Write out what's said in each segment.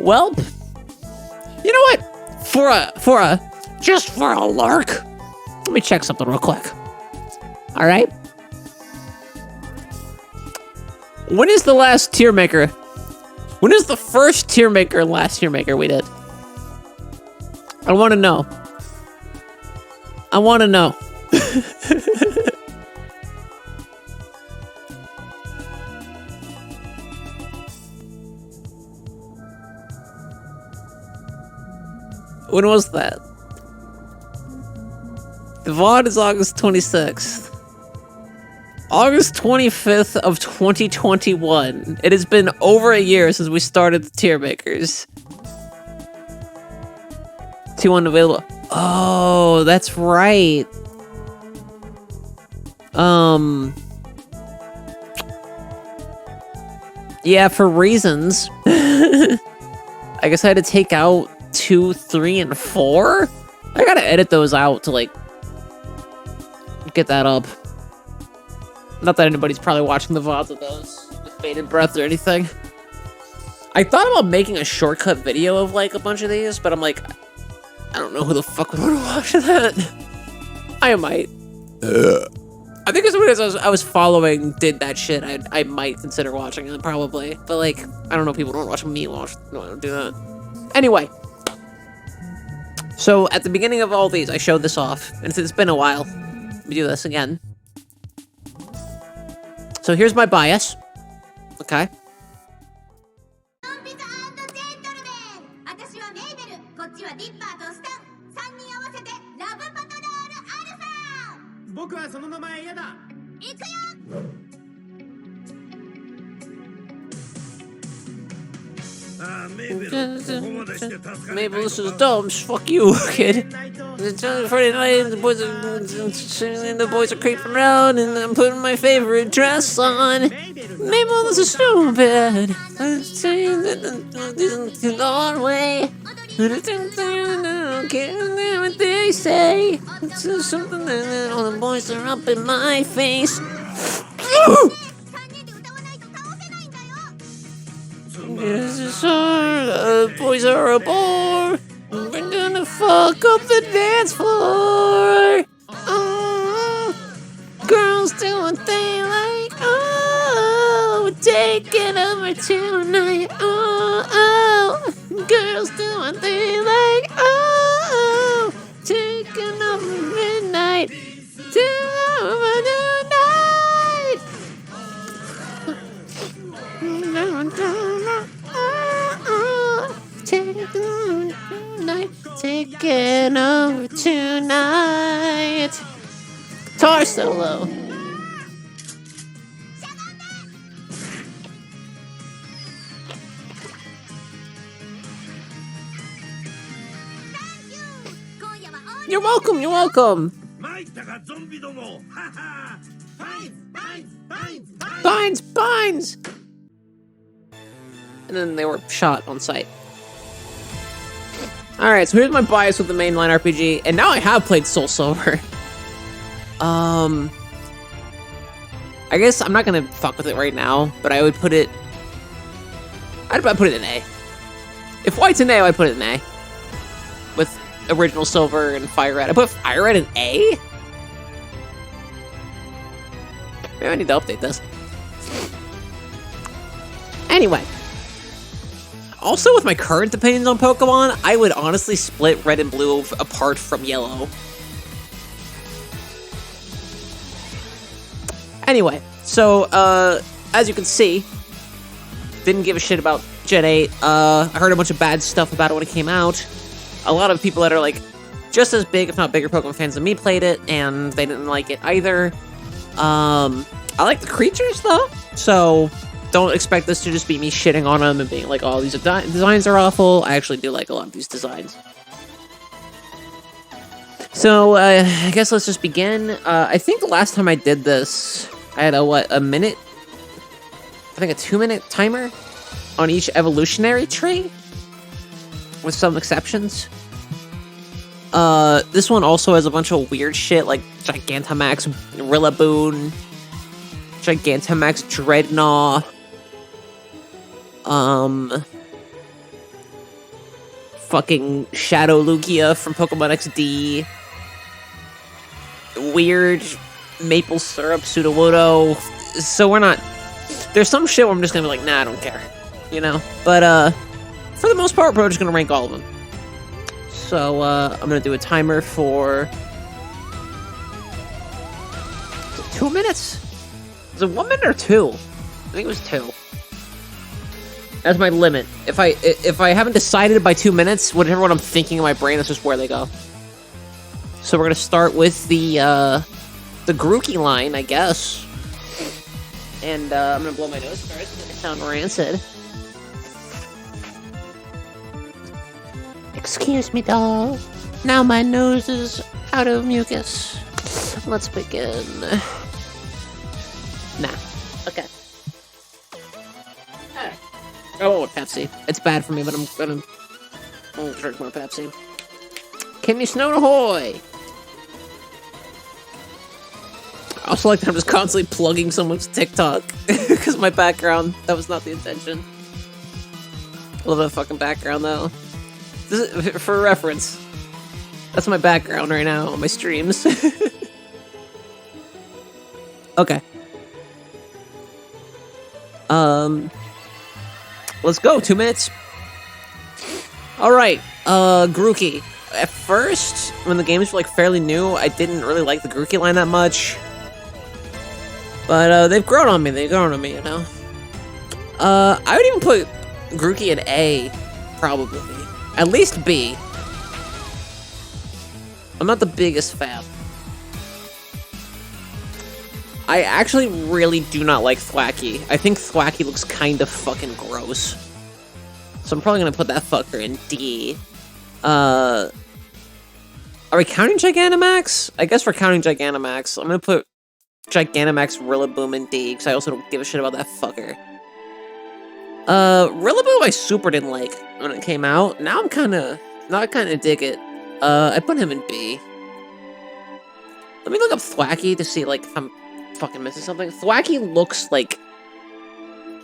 Well, you know what? Just for a lark, let me check something real quick. All right. When is the last Tiermaker? When is the first Tiermaker and last Tiermaker we did? I want to know. I want to know. When was that? The VOD is August 26th. August 25th of 2021. It has been over a year since we started the Tiermakers. 2 unavailable. Oh, that's right. Yeah, for reasons. I guess I had to take out 2, 3, and 4. I gotta edit those out to, like, get that up. Not that anybody's probably watching the VODs of those with bated breath or anything. I thought about making a shortcut video of, like, a bunch of these, but I'm like, I don't know who the fuck would want to watch that. I might. I think as soon as I was following did that shit, I might consider watching it, probably. But, like, I don't know, people don't watch me watch. No, I don't do that. Anyway. So, at the beginning of all these, I showed this off. And it's been a while. Let me do this again. So, here's my bias. Okay. Mabel, this is dumb. Fuck you, kid. It's Friday night, and the boys are creeping around, and I'm putting my favorite dress on. Mabel, this is stupid. I'm saying that the long way. I don't care what they say. It's something that all the boys are up in my face. This is hard, boys are a bore. We're gonna fuck up the dance floor. Girls do what they like. Oh, we're taking over tonight. Oh, girls do what they like. Oh, taking over midnight. Taking over tonight. Guitar solo. You're welcome, you're welcome. Binds! And then they were shot on sight. Alright, so here's my bias with the mainline RPG, and now I have played Soul Silver. I guess I'm not gonna fuck with it right now, but I would put it... I'd put it in A. If White's an A, I'd put it in A. With Original Silver and Fire Red. I put Fire Red in A? Maybe I need to update this. Anyway. Also, with my current opinions on Pokemon, I would honestly split Red and Blue apart from Yellow. Anyway, so, as you can see, didn't give a shit about Gen 8. I heard a bunch of bad stuff about it when it came out. A lot of people that are, like, just as big, if not bigger Pokemon fans than me played it, and they didn't like it either. I like the creatures, though, so... Don't expect this to just be me shitting on them and being like, oh, these designs are awful. I actually do like a lot of these designs. So, I guess let's just begin. I think the last time I did this, I had a minute? I think a 2-minute timer on each evolutionary tree, with some exceptions. This one also has a bunch of weird shit, like Gigantamax Rillaboom, Gigantamax Dreadnought, fucking Shadow Lugia from Pokemon XD, weird maple syrup Sudowoodo. So we're not. There's some shit where I'm just gonna be like, nah, I don't care, you know. But for the most part, we're just gonna rank all of them. So I'm gonna do a timer for 2 minutes. Is it 1 minute or 2? I think it was 2. That's my limit. If I haven't decided by 2 minutes, whatever what I'm thinking in my brain, that's just where they go. So we're gonna start with the Grookey line, I guess. And I'm gonna blow my nose first. It's gonna sound rancid. Excuse me, doll. Now my nose is out of mucus. Let's begin. Nah. Okay. Alright. I want Pepsi. It's bad for me, but I'm gonna drink more Pepsi. Can you snow ahoy? I also like that I'm just constantly plugging someone's TikTok because my background. That was not the intention. A little bit of fucking background though. This is, for reference, that's my background right now on my streams. Okay. Let's go. 2 minutes. All right. Grookey. At first, when the games were like fairly new, I didn't really like the Grookey line that much. But they've grown on me. They've grown on me, you know. I would even put Grookey in A, probably. At least B. I'm not the biggest fan. I actually really do not like Thwacky. I think Thwacky looks kind of fucking gross. So I'm probably gonna put that fucker in D. Are we counting Gigantamax? I guess we're counting Gigantamax. I'm gonna put Gigantamax Rillaboom in D, because I also don't give a shit about that fucker. Rillaboom I super didn't like when it came out. Now I kinda dig it. I put him in B. Let me look up Thwacky to see, like, if I'm fucking missing something. Thwacky looks like...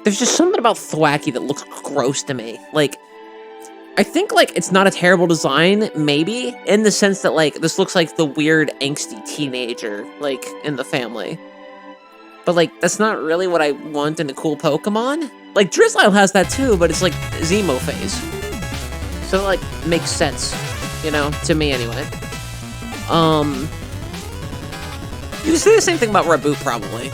There's just something about Thwacky that looks gross to me. Like, I think, like, it's not a terrible design, maybe, in the sense that, like, this looks like the weird, angsty teenager, like, in the family. But, like, that's not really what I want in a cool Pokemon. Like, Drizzile has that too, but it's, like, Zemo phase. So, like, makes sense, you know, to me anyway. You can say the same thing about Raboot, probably.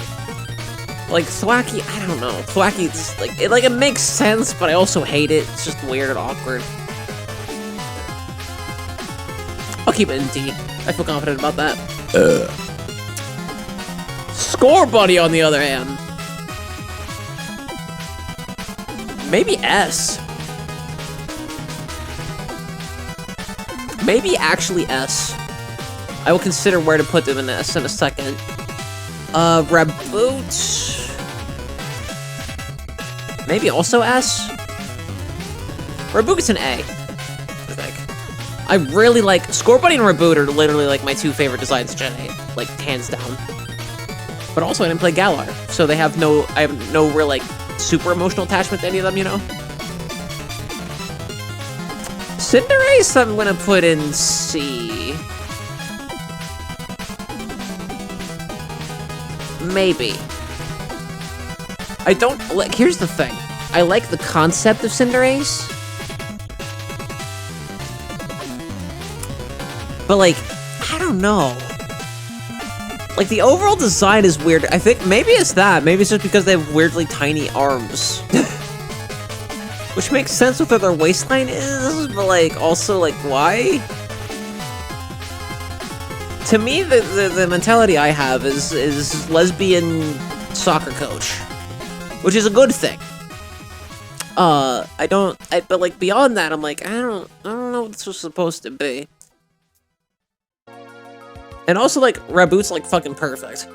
Like, Thwacky, I don't know. Thwacky's, like, it makes sense, but I also hate it. It's just weird and awkward. I'll keep it in D. I feel confident about that. Score Buddy, on the other hand. Maybe S. Maybe actually S. I will consider where to put them in S in a second. Raboot. Maybe also S? Raboot's an A, I think. I really like... Scorbunny and Raboot are literally, like, my two favorite designs Gen 8. Like, hands down. But also, I didn't play Galar, so they have no... I have no real, like, super emotional attachment to any of them, you know? Cinderace, I'm gonna put in C. Maybe. I don't like. Here's the thing. I like the concept of Cinderace, but like, I don't know. Like the overall design is weird. I think maybe it's that. Maybe it's just because they have weirdly tiny arms, which makes sense with what their waistline is. But like, also like, why? To me, the mentality I have is lesbian soccer coach, which is a good thing. But like beyond that, I'm like, I don't know what this was supposed to be. And also like Raboot's like fucking perfect.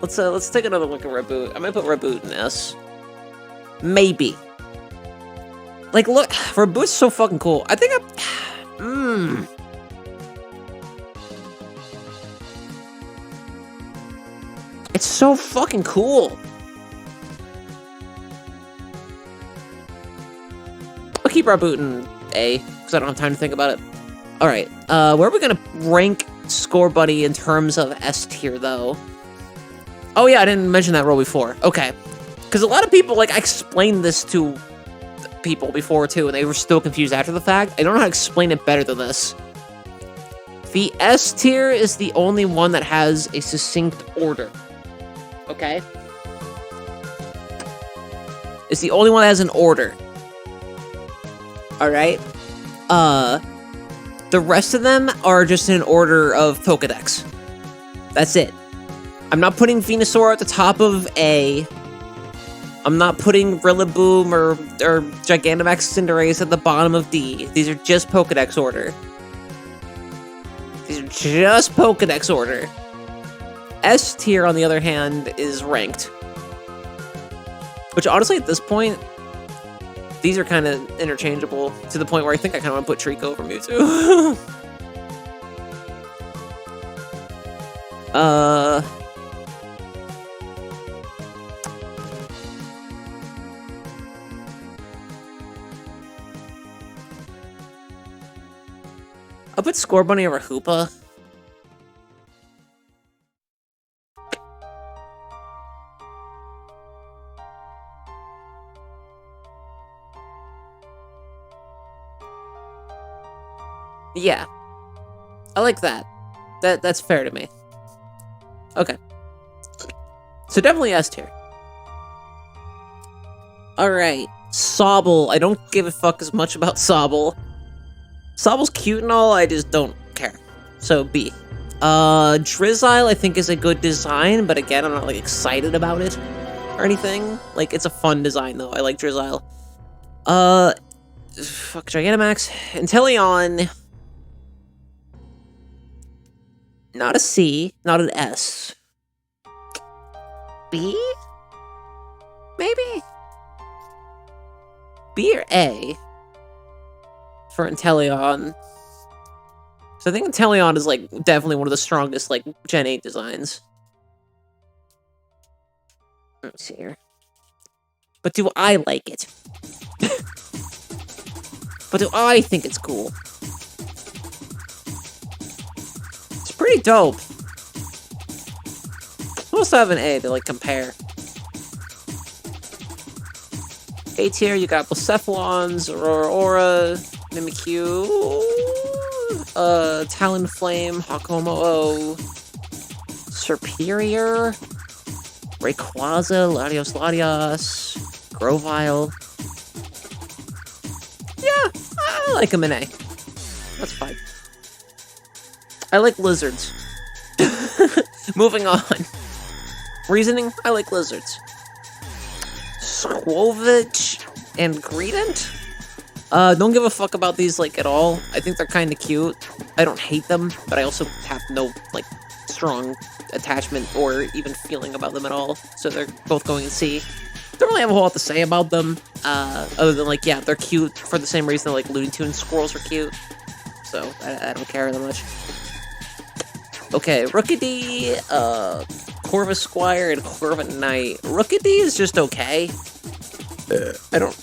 Let's take another look at Raboot. I might put Raboot in S. Maybe. Like, look, Raboot's so fucking cool. I think it's so fucking cool. keep our boot in A, because I don't have time to think about it. Alright, where are we gonna rank Score Buddy in terms of S tier, though? Oh yeah, I didn't mention that role before. Okay. Because a lot of people, like, I explained this to people before, too, and they were still confused after the fact. I don't know how to explain it better than this. The S tier is the only one that has a succinct order. Okay? It's the only one that has an order. Alright? The rest of them are just in order of Pokedex. That's it. I'm not putting Venusaur at the top of A. I'm not putting Rillaboom or Gigantamax Cinderace at the bottom of D. These are just Pokedex order. These are just Pokedex order. S tier, on the other hand, is ranked. Which, honestly, at this point, these are kind of interchangeable to the point where I think I kind of want to put Trico over Mewtwo. I'll put Score Bunny over Hoopa. Yeah. I like that. That's fair to me. Okay. So definitely S tier. Alright. Sobble. I don't give a fuck as much about Sobble. Sobble's cute and all, I just don't care. So B. Drizzile I think is a good design, but again, I'm not like excited about it or anything. Like, it's a fun design though. I like Drizzile. Fuck Gigantamax. Inteleon. Not a C, not an S. B? Maybe? B or A? For Inteleon. So I think Inteleon is, like, definitely one of the strongest, like, Gen 8 designs. Let's see here. But do I like it? But do I think it's cool? It's pretty dope. I also have an A to, like, compare. A tier, you got Blacephalons, Aurora, Mimikyu, Talonflame, Hakomo, Serperior, Rayquaza, Latios, Grovyle. Yeah, I like him in A. That's fine. I like lizards. Moving on. Reasoning, I like lizards. Squovich and Greedent? Don't give a fuck about these, like, at all. I think they're kind of cute. I don't hate them, but I also have no, like, strong attachment or even feeling about them at all. So they're both going in C. Don't really have a whole lot to say about them, other than, like, yeah, they're cute for the same reason that, like, Looney Tunes squirrels are cute. So, I don't care that much. Okay, Rookidee, Corvisquire, and Corviknight. Rookidee is just okay. I don't,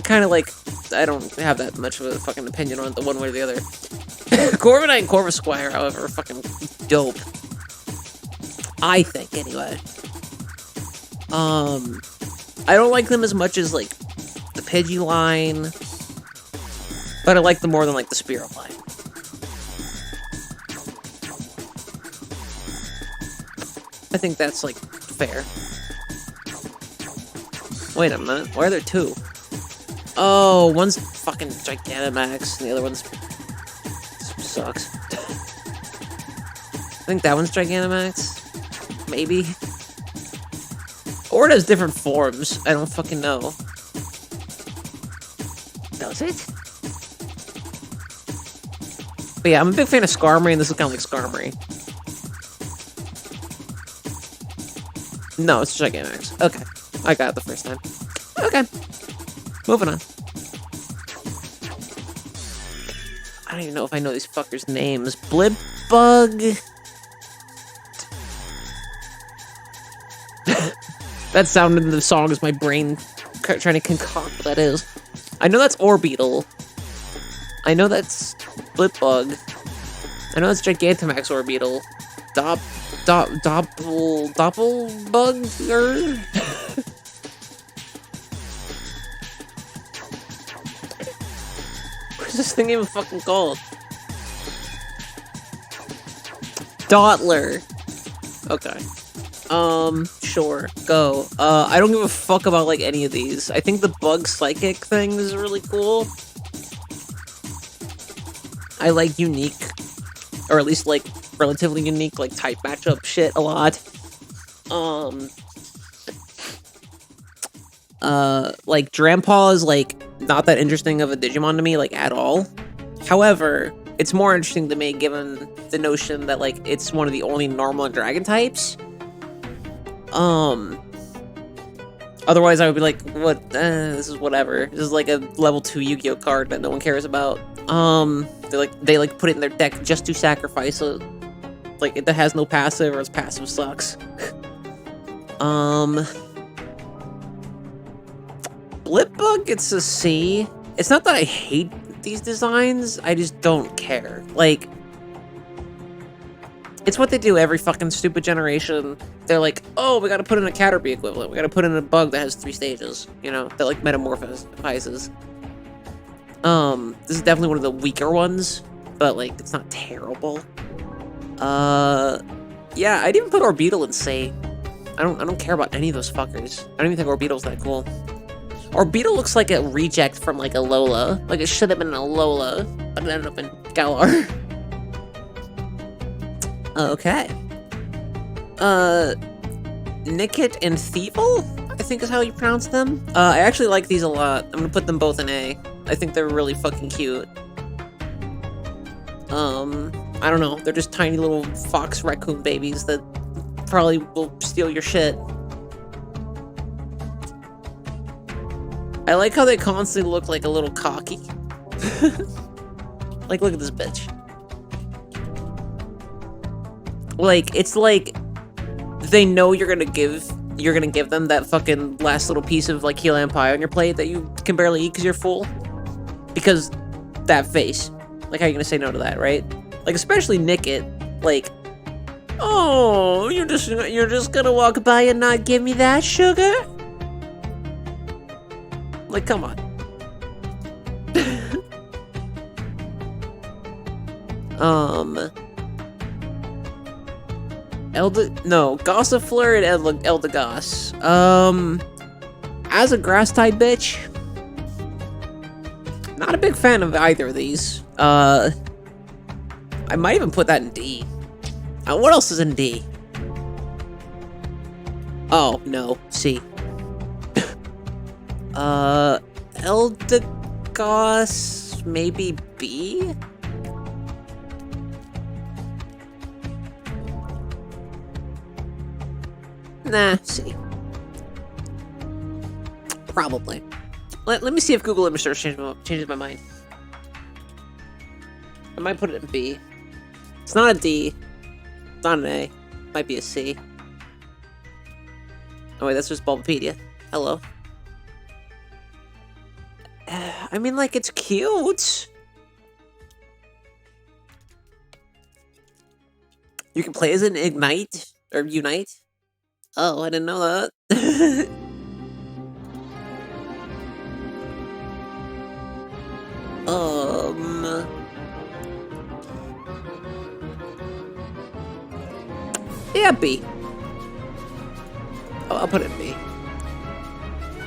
kind of like, I don't have that much of a fucking opinion on it, the one way or the other. Corviknight and Corvisquire, however, are fucking dope. I think, anyway. I don't like them as much as, like, the Pidgey line, but I like them more than, like, the Spearow line. I think that's, like, fair. Wait a minute, why are there two? Oh, one's fucking Gigantamax, and the other one's sucks. I think that one's Gigantamax? Maybe? Or it has different forms, I don't fucking know. Does it? But yeah, I'm a big fan of Skarmory, and this is kind of like Skarmory. No, it's Gigantamax. Okay. I got it the first time. Okay. Moving on. I don't even know if I know these fuckers' names. Blipbug? That sound in the song is my brain trying to concoct what that is. I know that's Orbeetle. I know that's Blipbug. I know that's Gigantamax Orbeetle. Doppelbugger? What's this thing even fucking called? Dottler. Okay. Sure. Go. I don't give a fuck about, like, any of these. I think the bug psychic thing is really cool. I like unique, or at least, like, relatively unique, like, type matchup shit a lot. Like, Drampaw is, like, not that interesting of a Digimon to me, like, at all. However, it's more interesting to me given the notion that, like, it's one of the only normal dragon types. Otherwise I would be like, what, this is whatever. This is like a level 2 Yu-Gi-Oh card that no one cares about. They put it in their deck just to sacrifice it. Like, it has no passive, or its passive sucks. Blipbug, it's a C. It's not that I hate these designs, I just don't care. Like, it's what they do every fucking stupid generation. They're like, oh, we gotta put in a Caterpie equivalent. We gotta put in a bug that has 3 stages, you know, that, like, metamorphizes. This is definitely one of the weaker ones, but, like, it's not terrible. Yeah, I'd even put Orbeetle in C. I don't care about any of those fuckers. I don't even think Orbeetle's that cool. Orbeetle looks like a reject from, like, a Lola. Like, it should have been a Lola, but it ended up in Galar. Okay. Nickit and Thievel, I think is how you pronounce them. I actually like these a lot. I'm gonna put them both in A. I think they're really fucking cute. I don't know. They're just tiny little fox raccoon babies that probably will steal your shit. I like how they constantly look like a little cocky. Like, look at this bitch. Like, it's like they know you're gonna give them that fucking last little piece of, like, key lime pie on your plate that you can barely eat because you're full. Because that face. Like, how are you gonna say no to that, right? Like, especially Nickit. Like, oh, you're just gonna walk by and not give me that, sugar? Like, come on. Gossifleur and Eldegoss. As a grass-type bitch, not a big fan of either of these. I might even put that in D. What else is in D? Oh, no, C. Eldegoss, maybe B? Nah, C. Probably. Let me see if Google image search changes my mind. I might put it in B. It's not a D. It's not an A. It might be a C. Oh wait, that's just Bulbapedia. Hello. I mean, like, it's cute. You can play as an Ignite or Unite. Oh, I didn't know that. Yeah, B. I'll put it in B.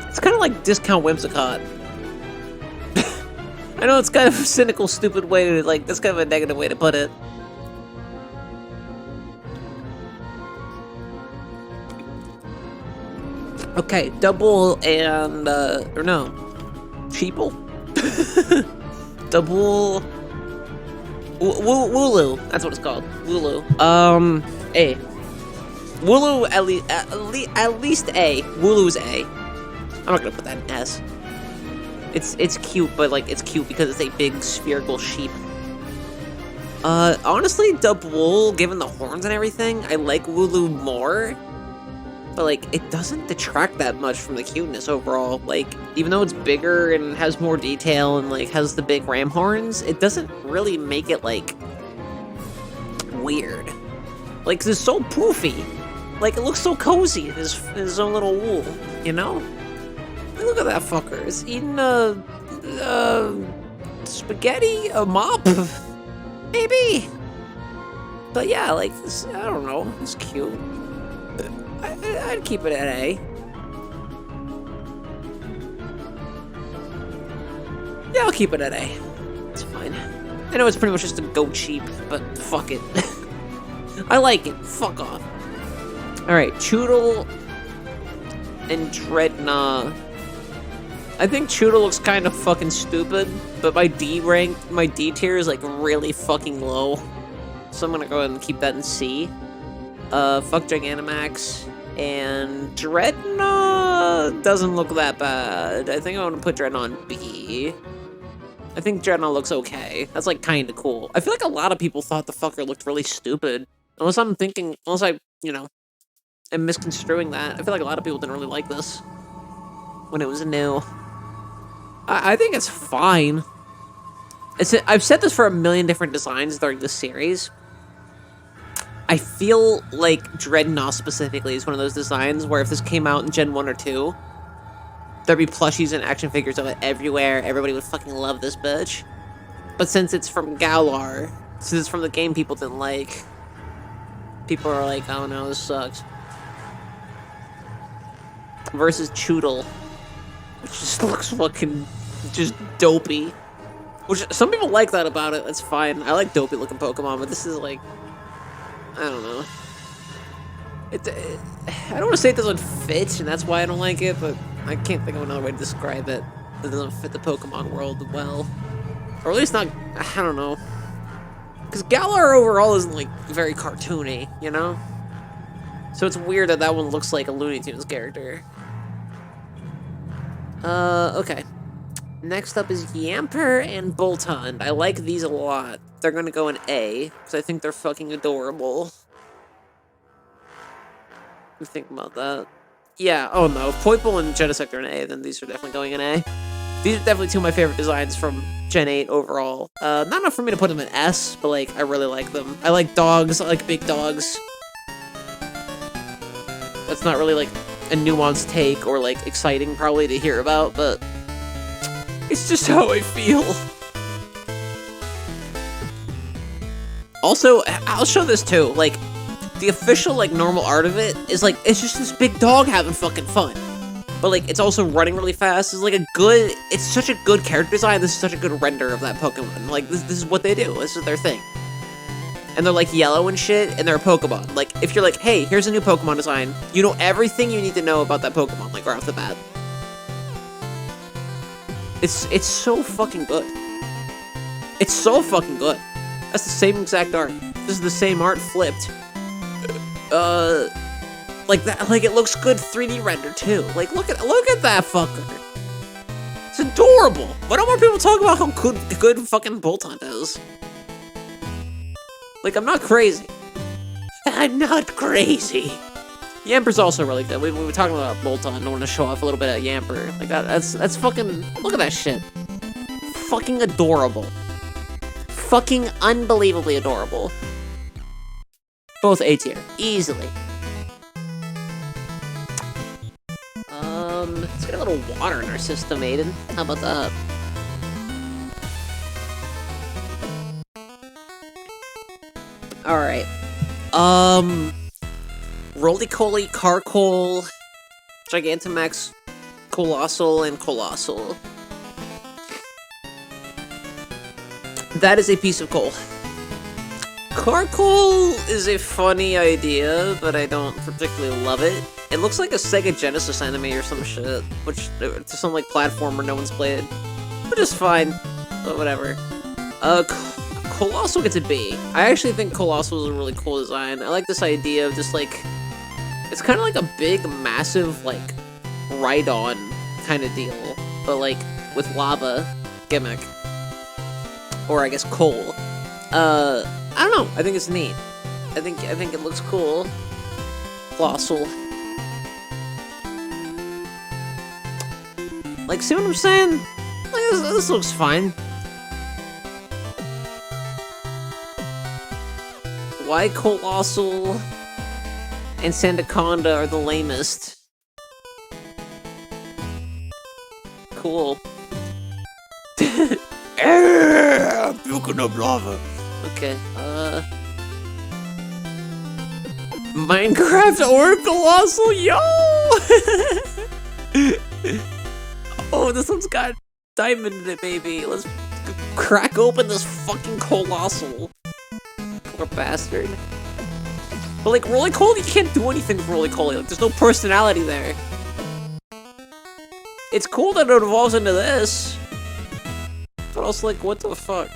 It's kind of like discount Whimsicott. I know it's kind of a cynical, stupid way to, like, that's kind of a negative way to put it. Okay, Double and, or no, Sheeple? Double... Wooloo, that's what it's called, Wooloo. A. Wooloo, at least A. Wooloo's A. I'm not gonna put that in S. It's cute, but, like, it's cute because it's a big spherical sheep. Honestly, Double, given the horns and everything, I like Wooloo more. but like it doesn't detract that much from the cuteness overall. Like even though it's bigger and has more detail and like has the big ram horns, it doesn't really make it like weird. Like 'cause it's so poofy. Like it looks so cozy in his own little wool, you know? Look at that fucker. It's eating spaghetti, a mop, maybe. But yeah, like this, I don't know. It's cute. I'd keep it at A. Yeah, I'll keep it at A. It's fine. I know it's pretty much just a go cheap, but fuck it. I like it. Fuck off. Alright, Choodle and Dreadnought. I think Choodle looks kind of fucking stupid, but my D tier is like really fucking low. So I'm gonna go ahead and keep that in C. Fuck Gigantamax. And Dreadnought doesn't look that bad. I think I want to put Dreadnought in B. I think Dreadnought looks okay. That's like kind of cool. I feel like a lot of people thought the fucker looked really stupid. Unless I, you know, am misconstruing that. I feel like a lot of people didn't really like this when it was new. I think it's fine. I've said this for a million different designs during this series. I feel like Dreadnought specifically is one of those designs where if this came out in Gen 1 or 2, there'd be plushies and action figures of it everywhere. Everybody would fucking love this bitch. But since it's from Galar, since it's from the game people didn't like, people are like, oh no, this sucks. Versus Choodle, which just looks fucking just dopey. Which some people like that about it. That's fine. I like dopey looking Pokemon, but this is like, I don't know. I don't want to say it doesn't fit, and that's why I don't like it, but I can't think of another way to describe it. It doesn't fit the Pokemon world well. Or at least not, I don't know. Because Galar overall isn't, like, very cartoony, you know? So it's weird that that one looks like a Looney Tunes character. Okay. Next up is Yamper and Boltund. I like these a lot. They're gonna go in A, because I think they're fucking adorable. What do you think about that? Yeah, oh no. If Poipole and Genesect are in A, then these are definitely going in A. These are definitely two of my favorite designs from Gen 8 overall. Not enough for me to put them in S, but like, I really like them. I like dogs, I like big dogs. That's not really like a nuanced take or like exciting probably to hear about, but it's just how I feel. Also, I'll show this too, like, the official, like, normal art of it is, like, it's just this big dog having fucking fun. But, like, it's also running really fast. It's, like, it's such a good character design. This is such a good render of that Pokemon. Like, this is what they do. This is their thing. And they're, like, yellow and shit, and they're a Pokemon. Like, if you're like, hey, here's a new Pokemon design, you know everything you need to know about that Pokemon, like, right off the bat. It's so fucking good. It's so fucking good. That's the same exact art. This is the same art flipped. Like that, like it looks good 3D render too. Like look at that fucker. It's adorable. Why don't more people talk about how good fucking Boltund is? Like I'm not crazy. I'm not crazy. Yamper's also really good. We were talking about Boltund. I want to show off a little bit of Yamper. Like that's fucking, look at that shit. Fucking adorable. Fucking unbelievably adorable. Both A tier, easily. Let's get a little water in our system, Aiden. How about that? Alright. Roly-Coly, Carkol, Gigantamax, Colossal, and Colossal. That is a piece of coal. Carkol is a funny idea, but I don't particularly love it. It looks like a Sega Genesis anime or some shit, which to some like platformer no one's played, which is fine, but whatever. Colossal gets a B. I actually think Colossal is a really cool design. I like this idea of just like, it's kind of like a big, massive like Rhydon kind of deal, but like with lava gimmick, or I guess coal. I don't know. I think it's neat. I think it looks cool. Colossal. Like, see what I'm saying? Like, this looks fine. Why Colossal and Sandaconda are the lamest? Cool. Puking up lava. Okay, Minecraft or Colossal, yo! Oh, this one's got diamond in it, baby. Let's crack open this fucking Colossal. Poor bastard. But like, Roly-Coly, you can't do anything with Roly-Coly. Like, there's no personality there. It's cool that it evolves into this. But also, like, what the fuck?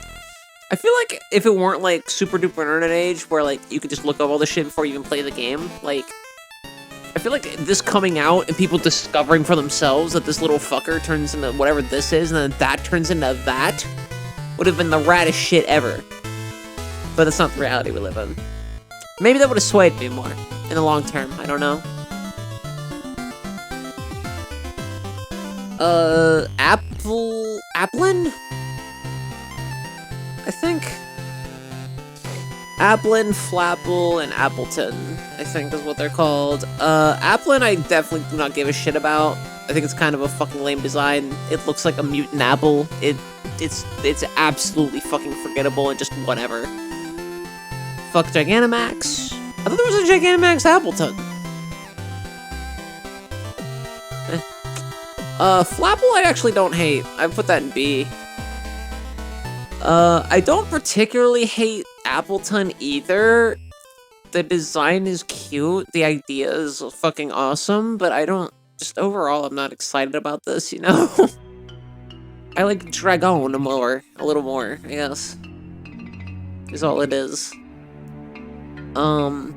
I feel like if it weren't, like, super duper internet age, where, like, you could just look up all this shit before you even play the game, like, I feel like this coming out and people discovering for themselves that this little fucker turns into whatever this is, and then that turns into that, would have been the raddest shit ever. But that's not the reality we live in. Maybe that would have swayed me more in the long term, I don't know. Applin? I think Applin, Flapple, and Appleton, I think is what they're called. Applin I definitely do not give a shit about. I think it's kind of a fucking lame design. It looks like a mutant apple. It's absolutely fucking forgettable and just whatever. Fuck Gigantamax. I thought there was a Gigantamax Appleton. Flapple I actually don't hate. I put that in B. I don't particularly hate Appleton either. The design is cute, the idea is fucking awesome, but I don't, just overall I'm not excited about this, you know? I like Dragon more, a little more, I guess. Is all it is. I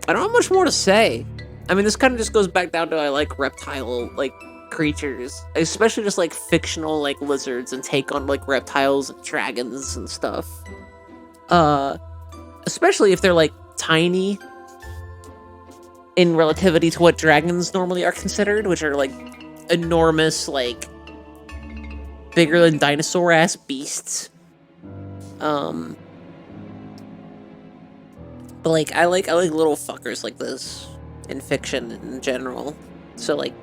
don't have much more to say. I mean, this kind of just goes back down to I like reptile, like, creatures. Especially just, like, fictional, like, lizards and take on, like, reptiles and dragons and stuff. Especially if they're, like, tiny in relativity to what dragons normally are considered, which are, like, enormous, like, bigger than dinosaur-ass beasts. But, like, I like little fuckers like this in fiction in general. So, like,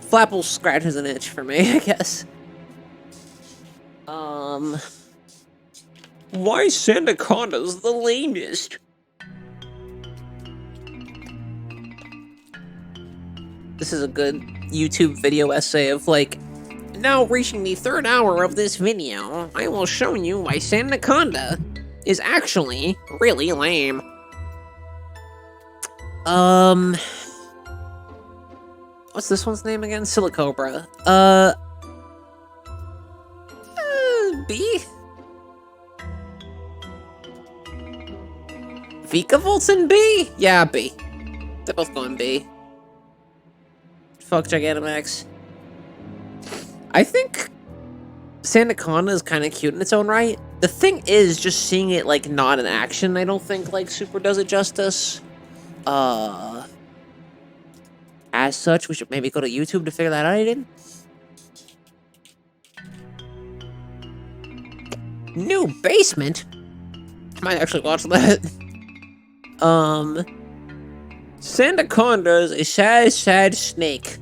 Flapple scratches an itch for me, I guess. Why Sandaconda's the lamest? This is a good YouTube video essay of, like, now reaching the 3rd hour of this video, I will show you why Sandaconda is actually really lame. What's this one's name again? Silicobra. B? Vikavolt's in B? Yeah, B. They're both going B. Fuck Gigantamax. I think Sandaconda is kind of cute in its own right. The thing is, just seeing it, like, not in action, I don't think, like, super does it justice. As such, we should maybe go to YouTube to figure that out, Aiden. New basement? I might actually watch that. Sandaconda is a sad, sad snake.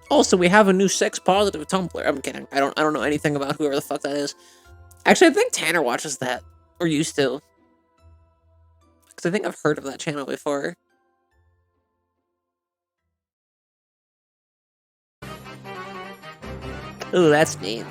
Also, we have a new sex-positive Tumblr. I'm kidding. I don't know anything about whoever the fuck that is. Actually, I think Tanner watches that. Or used to. Because I think I've heard of that channel before. Ooh, that's neat.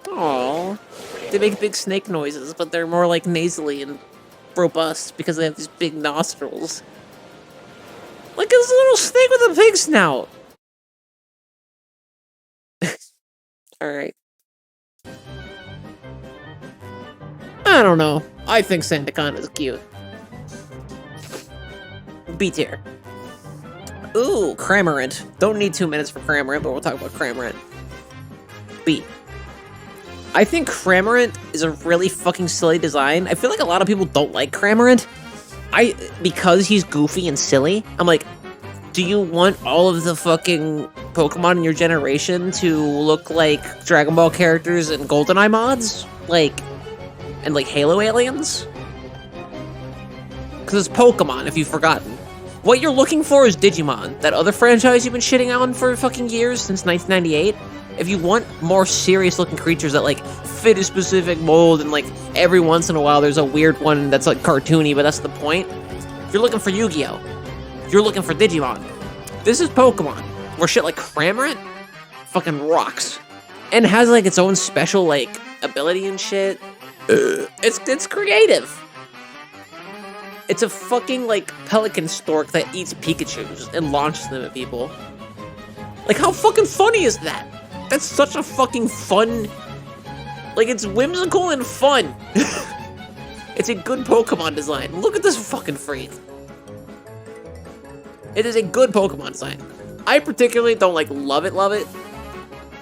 Aww. They make big snake noises, but they're more like nasally and robust because they have these big nostrils. Like this little snake with a big snout. Alright. I don't know. I think Sandaconda is cute. B tier. Ooh, Cramorant. Don't need 2 minutes for Cramorant, but we'll talk about Cramorant. B. I think Cramorant is a really fucking silly design. I feel like a lot of people don't like Cramorant. Because he's goofy and silly, I'm like, do you want all of the fucking Pokemon in your generation to look like Dragon Ball characters and GoldenEye mods? Like, and like Halo aliens? Because it's Pokemon, if you've forgotten. What you're looking for is Digimon, that other franchise you've been shitting on for fucking years, since 1998. If you want more serious-looking creatures that, like, fit a specific mold, and, like, every once in a while there's a weird one that's, like, cartoony, but that's the point. If you're looking for Yu-Gi-Oh! If you're looking for Digimon, this is Pokemon, where shit like Cramorant fucking rocks. And has, like, its own special, like, ability and shit. It's creative. It's a fucking, like, pelican stork that eats Pikachus and launches them at people. Like, how fucking funny is that? That's such a fucking fun... Like, it's whimsical and fun. It's a good Pokemon design. Look at this fucking freak. It is a good Pokemon design. I particularly don't, like, love it.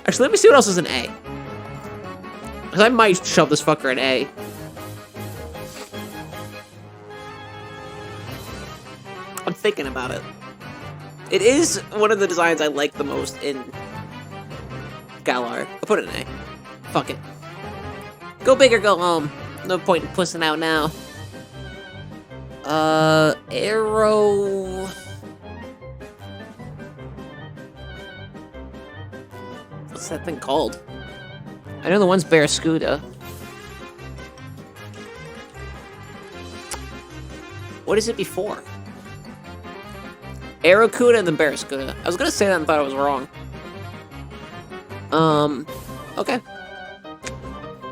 Actually, let me see what else is an A. Because I might shove this fucker in A. I'm thinking about it. It is one of the designs I like the most in Galar. I'll put it in A. Fuck it. Go big or go home. No point in pussing out now. Arrow... What's that thing called? I know the one's Barraskewda. What is it before? Arrowcuda and then Barraskewda. I was gonna say that and thought I was wrong. Okay.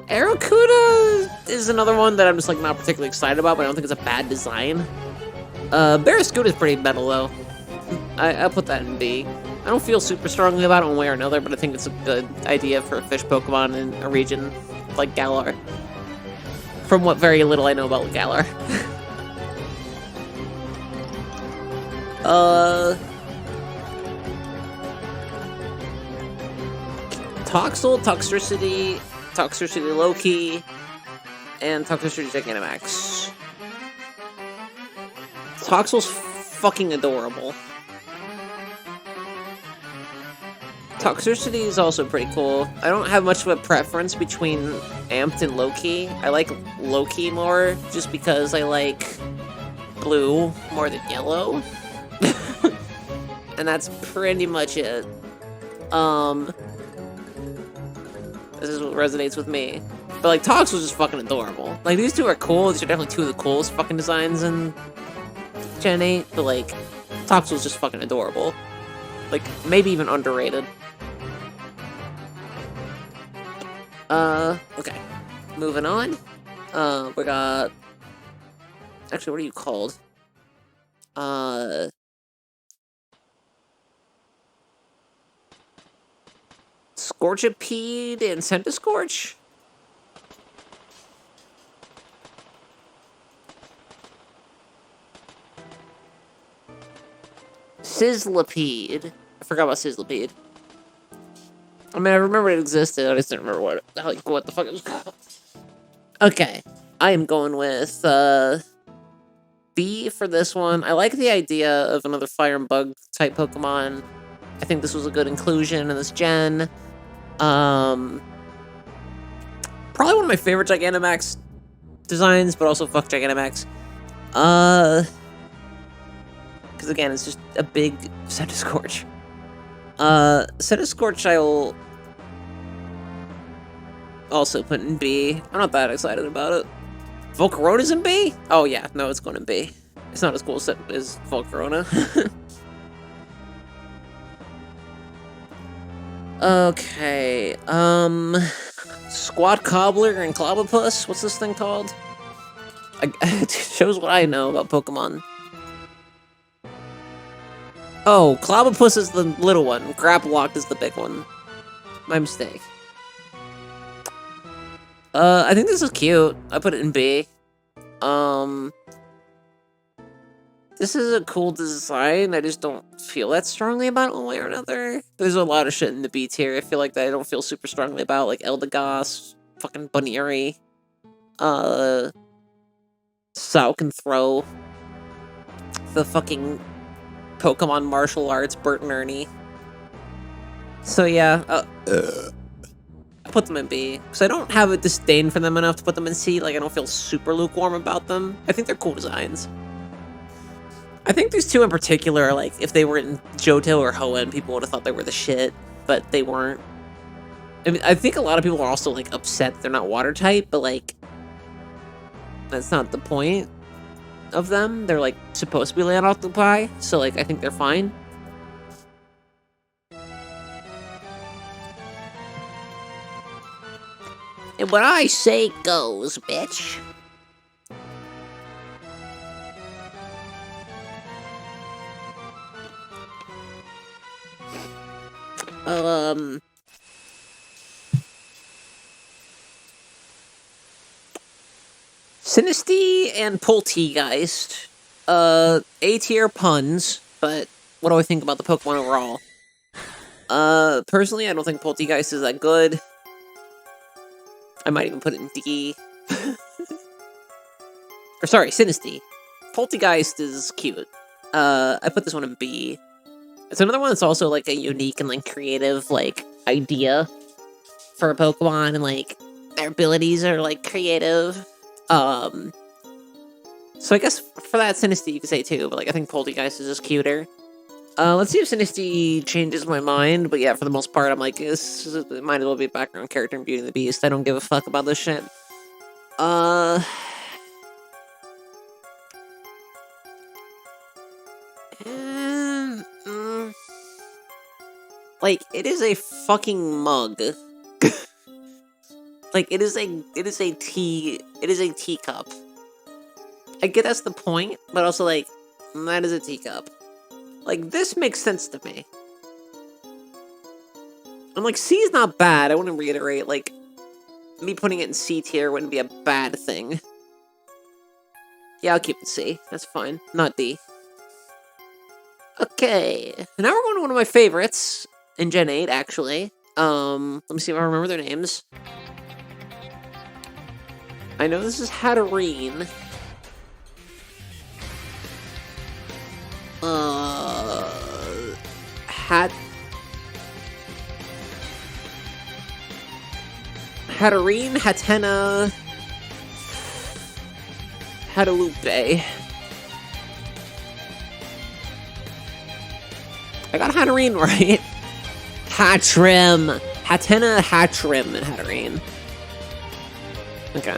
Arrowcuda is another one that I'm just, like, not particularly excited about, but I don't think it's a bad design. Barraskewda is pretty metal, though. I'll put that in B. I don't feel super strongly about it one way or another, but I think it's a good idea for a fish Pokemon in a region like Galar. From what very little I know about Galar. Toxel, Toxtricity Loki, and Toxtricity Gigantamax. Toxel's fucking adorable. Toxtricity is also pretty cool. I don't have much of a preference between Amped and Loki. I like Loki more, just because I like blue more than yellow. And that's pretty much it. This is what resonates with me. But, like, Tox was just fucking adorable. Like, these two are cool. These are definitely two of the coolest fucking designs in Gen 8. But, like, Tox was just fucking adorable. Like, maybe even underrated. Okay. Moving on. We got... Actually, what are you called? Scorchipede and Centiscorch? Sizzlipede. I forgot about Sizzlipede. I mean, I remember it existed, I just didn't remember what the fuck it was called. Okay. I am going with, B for this one. I like the idea of another Fire and Bug type Pokemon. I think this was a good inclusion in this gen. Probably one of my favorite Gigantamax designs, but also fuck Gigantamax. Because again, it's just a big Centiscorch. Centiscorch I'll also put in B. I'm not that excited about it. Volcarona's in B? Oh yeah, no, it's going in B. It's not as cool as Volcarona. Okay, Squat Cobbler and Clobbopus? What's this thing called? It shows what I know about Pokemon. Oh, Clobbopus is the little one. Grapploct is the big one. My mistake. I think this is cute. I put it in B. this is a cool design. I just don't feel that strongly about it one way or another. There's a lot of shit in the B tier I feel like that I don't feel super strongly about, like Eldegoss, fucking Bunnyuri, Sao can throw, the fucking Pokemon martial arts, Bert and Ernie. So yeah, I put them in B, because I don't have a disdain for them enough to put them in C. Like, I don't feel super lukewarm about them. I think they're cool designs. I think these two in particular, like, if they were in Johto or Hoenn, people would have thought they were the shit, but they weren't. I mean, I think a lot of people are also, like, upset that they're not water type, but, like, that's not the point of them. They're, like, supposed to be land octopi, so, like, I think they're fine. And what I say goes, bitch. Sinistea and Poltegeist. A-tier puns, but what do I think about the Pokemon overall? Personally, I don't think Poltegeist is that good. I might even put it in D. Or sorry, Sinistea. Poltegeist is cute. I put this one in B. It's another one that's also, like, a unique and, like, creative, like, idea for a Pokemon, and, like, their abilities are, like, creative. So I guess for that, Sinistea you could say too, but, like, I think Poltegeist is just cuter. Let's see if Sinistea changes my mind, but yeah, for the most part, I'm like, this it might as well be a background character in Beauty and the Beast. I don't give a fuck about this shit. Like, it is a fucking mug. Like, it is a teacup. I get that's the point, but also, like, that is a teacup. Like, this makes sense to me. I'm like, C is not bad. I want to reiterate, like, me putting it in C tier wouldn't be a bad thing. Yeah, I'll keep it C. That's fine. Not D. Okay. Now we're going to one of my favorites in Gen 8, actually. Let me see if I remember their names. I know this is Hatterene. Hatterene, Hatenna, Hatalupe. I got Hatterene right. Hatrim. Hatenna, Hatrim, and Hatterene. Okay.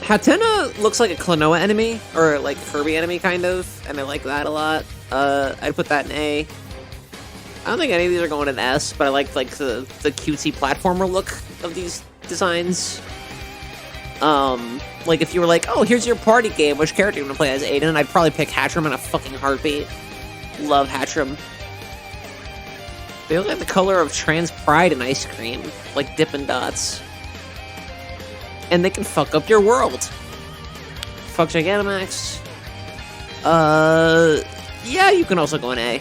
Hatenna looks like a Klonoa enemy, or like Kirby enemy, kind of, and I like that a lot. I'd put that in A. I don't think any of these are going in S, but I like the cutesy platformer look of these designs. Like if you were like, oh, here's your party game, which character you want to play as Aiden? I'd probably pick Hatrim in a fucking heartbeat. Love Hatrim. They look like the color of trans pride in ice cream, like Dippin' Dots. And they can fuck up your world. Fuck Gigantamax. Yeah, you can also go in A.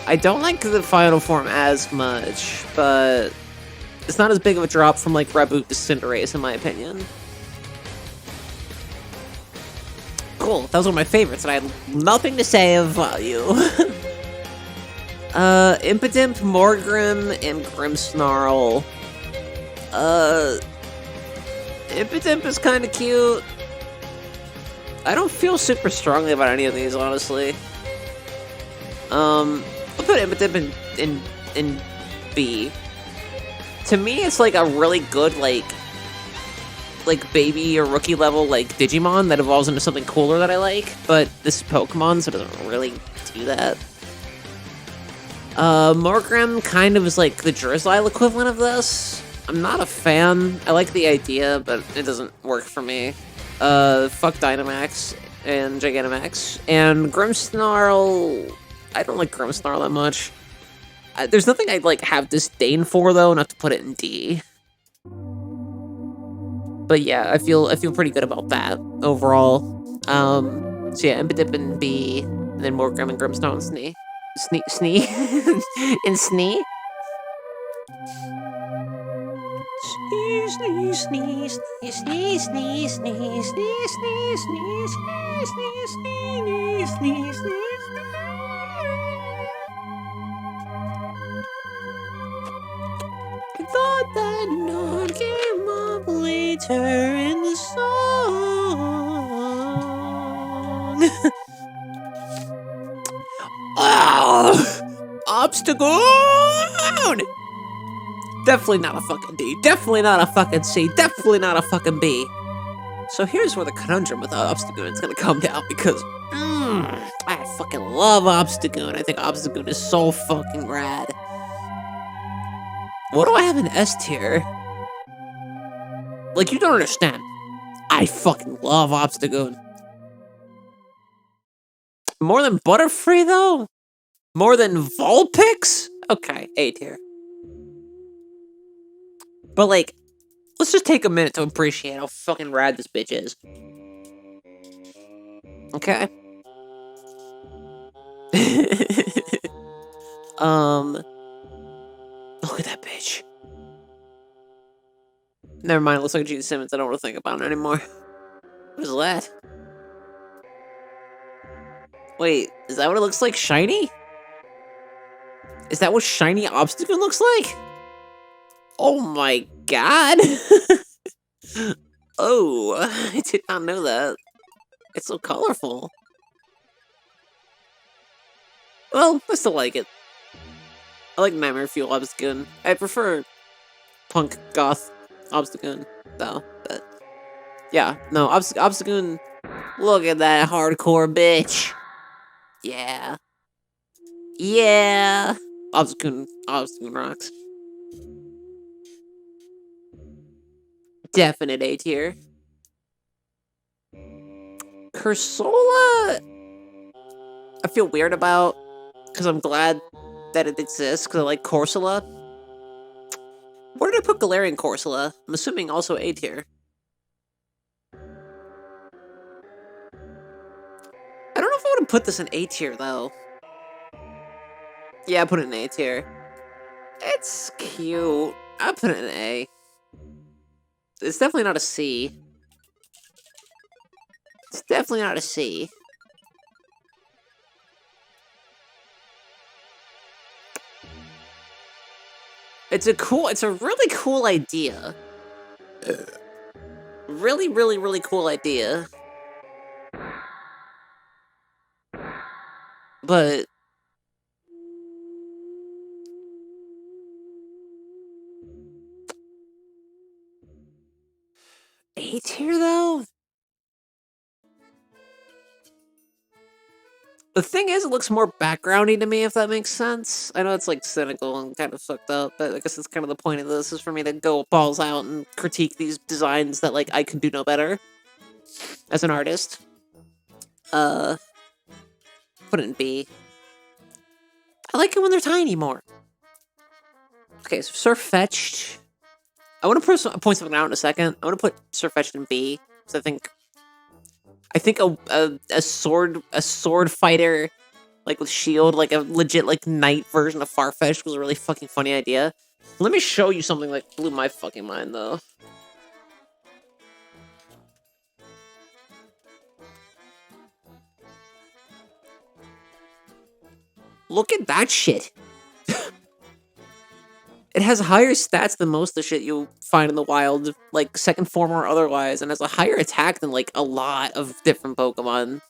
I don't like the final form as much, but it's not as big of a drop from, like, Reboot to Cinderace, in my opinion. Cool, that was one of my favorites, and I had nothing to say of value. Impidimp, Morgrim, and Grimmsnarl. Impidimp is kind of cute. I don't feel super strongly about any of these, honestly. I'll put Impidimp in B. To me, it's like a really good, like baby or rookie level, like, Digimon that evolves into something cooler that I like, but this is Pokemon, so it doesn't really do that. Morgrim kind of is like the Drizzile equivalent of this. I'm not a fan. I like the idea, but it doesn't work for me. Fuck Dynamax and Gigantamax. And Grimmsnarl, I don't like Grimmsnarl that much. There's nothing I'd, like, have disdain for, though, enough to put it in D. But yeah, I feel pretty good about that overall. So yeah, Impidip and B, and then more Grim and Grimstone and Snee. Snee? and Snee? Sneeze, sneeze, sneeze, sneeze, sneeze, sneeze, sneeze, sneeze, sneeze, sneeze, sneeze, sneeze, sneeze, sneeze. I thought that note came up later in the song. Oh! Obstacle! Definitely not a fucking D. Definitely not a fucking C. Definitely not a fucking B. So here's where the conundrum with Obstagoon is gonna come down because I fucking love Obstagoon. I think Obstagoon is so fucking rad. What do I have in S tier? Like, you don't understand. I fucking love Obstagoon. More than Butterfree, though? More than Vulpix? Okay, A tier. But, like, let's just take a minute to appreciate how fucking rad this bitch is. Okay. Look at that bitch. Never mind, it looks like Gene Simmons. I don't want to think about it anymore. What is that? Wait, is that what it looks like? Shiny? Is that what shiny Obstagoon looks like? Oh my god! Oh, I did not know that. It's so colorful. Well, I still like it. I like Nightmare Fuel Obstagoon. I prefer Punk Goth Obstagoon, though. But yeah, no, Obstagoon. Look at that hardcore bitch. Yeah. Yeah. Obstagoon rocks. Definite A tier. Cursola, I feel weird about, because I'm glad that it exists, because I like Corsola. Where did I put Galarian Corsola? I'm assuming also A tier. I don't know if I would have put this in A tier, though. Yeah, I put it in A tier. It's cute. I put it in A. It's definitely not a C. It's definitely not a C. It's a really cool idea. Really, really, really cool idea. But A tier, though? The thing is, it looks more backgroundy to me, if that makes sense. I know it's, like, cynical and kind of fucked up, but I guess that's kind of the point of this, is for me to go balls out and critique these designs that, like, I could do no better as an artist. Put it in B. I like it when they're tiny more. Okay, so Surfetched. I want to point something out in a second. I want to put Surfetched in B, because I think a sword fighter, like with shield, like a legit like knight version of Farfetch'd was a really fucking funny idea. Let me show you something that blew my fucking mind though. Look at that shit. It has higher stats than most of the shit you'll find in the wild, like second form or otherwise, and has a higher attack than like a lot of different Pokemon.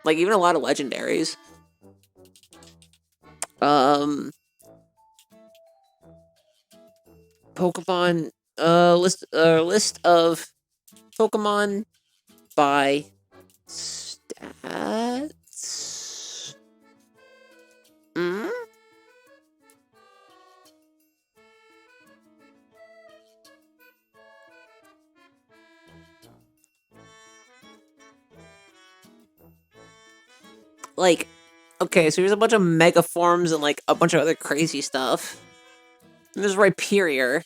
Like even a lot of legendaries. Pokemon list of Pokemon by stats. Like, okay, so here's a bunch of mega forms and like a bunch of other crazy stuff. And there's Rhyperior,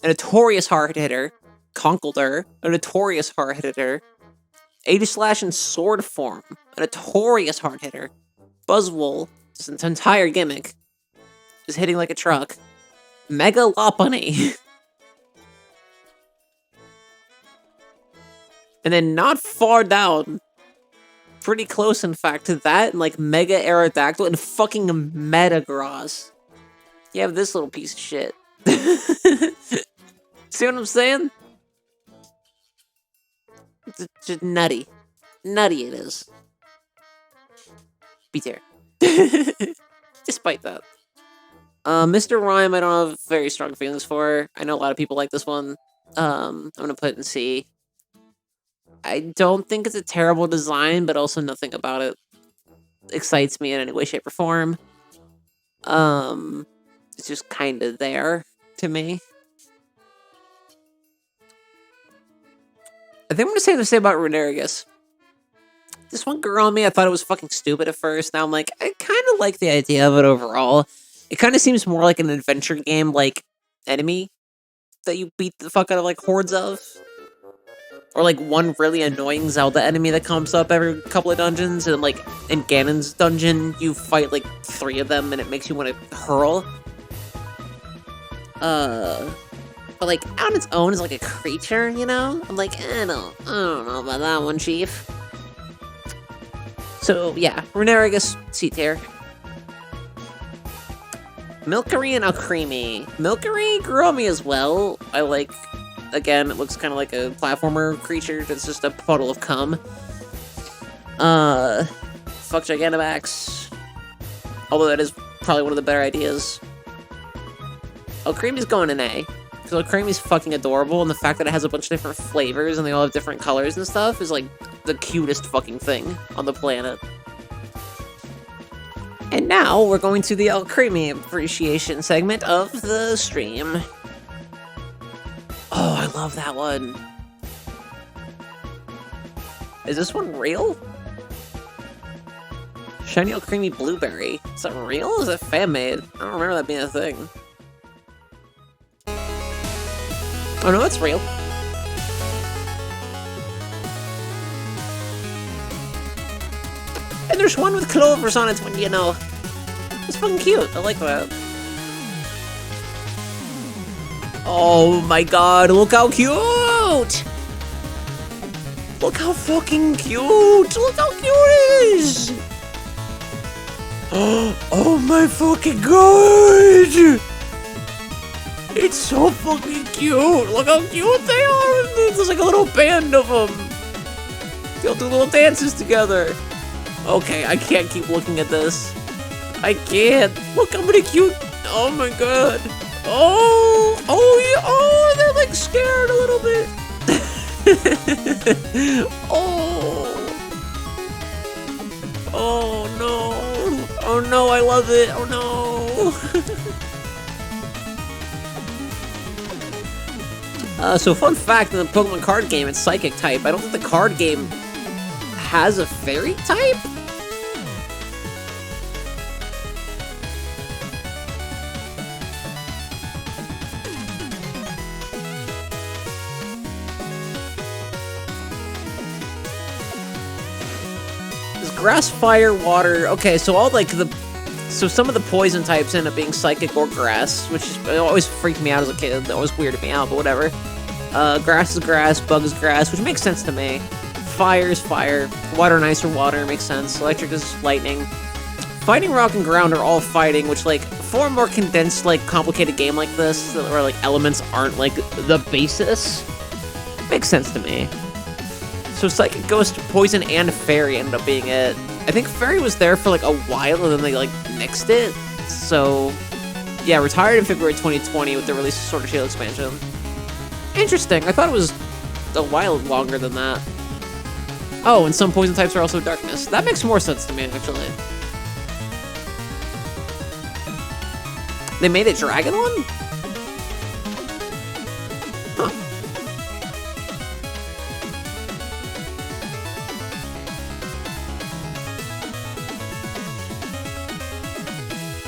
a notorious hard hitter. Conkeldurr, a notorious hard hitter. Aegislash in sword form, a notorious hard hitter. Buzzwole, just an entire gimmick, just hitting like a truck. Mega Lopunny. And then not far down, pretty close in fact to that, and like Mega Aerodactyl and fucking Metagross. You have this little piece of shit. See what I'm saying? It's just nutty. Nutty it is. Be there. Despite that. Mr. Rhyme, I don't have very strong feelings for. I know a lot of people like this one. I'm gonna put it in C. I don't think it's a terrible design, but also nothing about it excites me in any way, shape, or form. It's just kind of there to me. I think I'm gonna say the same about Runerigus. This one grew on me. I thought it was fucking stupid at first. Now I'm like, I kind of like the idea of it overall. It kind of seems more like an adventure game, like enemy that you beat the fuck out of like hordes of. Or like one really annoying Zelda enemy that comes up every couple of dungeons, and like in Ganon's dungeon, you fight like 3 of them, and it makes you want to hurl. But like on its own as like a creature, you know? I'm like, I don't know about that one, Chief. So yeah, Runerigus, C-tier. Milcery and Alcremie. Milcery grew on me as well. I like, again, it looks kind of like a platformer creature that's just a puddle of cum. Fuck Gigantamax. Although that is probably one of the better ideas. Alcremie's going in A. Because Alcremie's fucking adorable, and the fact that it has a bunch of different flavors and they all have different colors and stuff is like the cutest fucking thing on the planet. And now we're going to the Alcremie appreciation segment of the stream. Oh, I love that one. Is this one real? Shiny Alcremie Blueberry. Is that real? Or is that fan-made? I don't remember that being a thing. Oh no, it's real. And there's one with clovers on its one, you know. It's fucking cute. I like that. Oh my god, look how cute! Look how fucking cute! Look how cute it is! Oh my fucking god! It's so fucking cute! Look how cute they are! There's like a little band of them! They'll do little dances together! Okay, I can't keep looking at this. I can't! Look how many cute... Oh my god! Oh! Oh yeah! Oh, they're like scared a little bit! Oh! Oh no! Oh no, I love it! Oh no! So fun fact, in the Pokemon card game, it's Psychic type. I don't think the card game has a Fairy type? There's Grass, Fire, Water. Okay, so all like so some of the poison types end up being Psychic or Grass, which always freaked me out as a kid. That always weirded me out, but whatever. Grass is grass, bug is grass, which makes sense to me. Fire is fire, water and ice are water, makes sense. Electric is lightning. Fighting, rock, and ground are all fighting, which, like, for a more condensed, like, complicated game like this, where, like, elements aren't, like, the basis, makes sense to me. So Psychic, Ghost, Poison, and Fairy ended up being it. I think Fairy was there for, like, a while, and then they, like, nixed it. So, yeah, retired in February 2020 with the release of Sword and Shield expansion. Interesting. I thought it was a while longer than that. Oh, and some poison types are also darkness. That makes more sense to me, actually. They made a dragon one? Huh.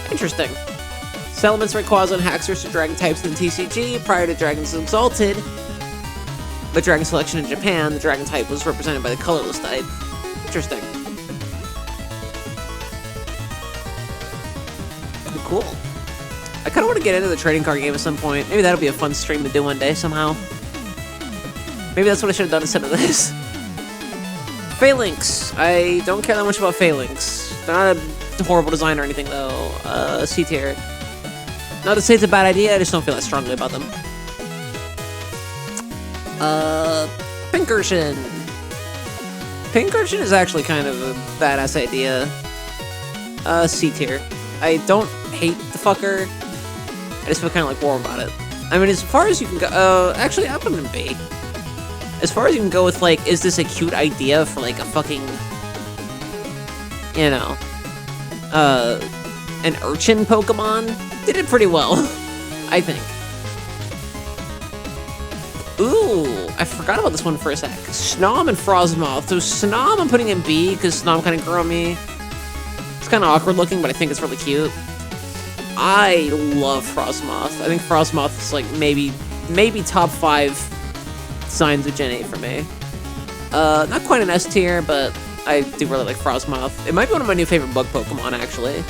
Interesting. Salamence, Rayquaza, and Haxorus are dragon types in TCG prior to Dragons Exalted. the dragon selection in Japan, the dragon type was represented by the colorless type. Interesting. Cool. I kind of want to get into the trading card game at some point. Maybe that'll be a fun stream to do one day somehow. Maybe that's what I should have done instead of this. Phalanx. I don't care that much about Phalanx. They're not a horrible design or anything, though. C-tier. Not to say it's a bad idea, I just don't feel that strongly about them. Pincursion. Pincursion is actually kind of a badass idea. C-tier. I don't hate the fucker. I just feel kind of like warm about it. I mean, as far as you can go, actually, I'm putting it in B. As far as you can go with, like, is this a cute idea for, like, a fucking, you know, an urchin Pokemon? They did pretty well, I think. Ooh, I forgot about this one for a sec. Snom and Frostmoth. So Snom I'm putting in B, because Snom kind of grew on me. It's kind of awkward looking, but I think it's really cute. I love Frostmoth. I think Frostmoth is, like, maybe top 5 signs of Gen 8 for me. Not quite an S tier, but I do really like Frostmoth. It might be one of my new favorite bug Pokemon, actually.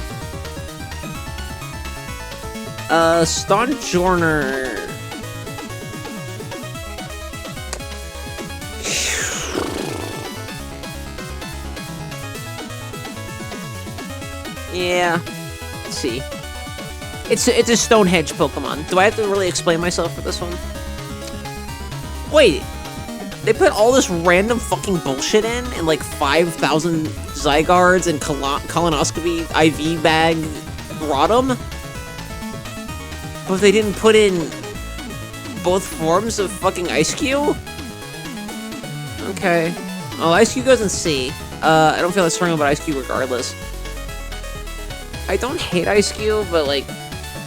Stonjourner. Yeah. Let's see. It's a Stonehenge Pokemon. Do I have to really explain myself for this one? Wait, they put all this random fucking bullshit in like 5,000 Zygardes and colonoscopy IV bag Rotom? But they didn't put in both forms of fucking Ice-Q? Okay. Oh, Ice-Q goes in C. I don't feel that strong about Ice-Q regardless. I don't hate Ice-Q, but like,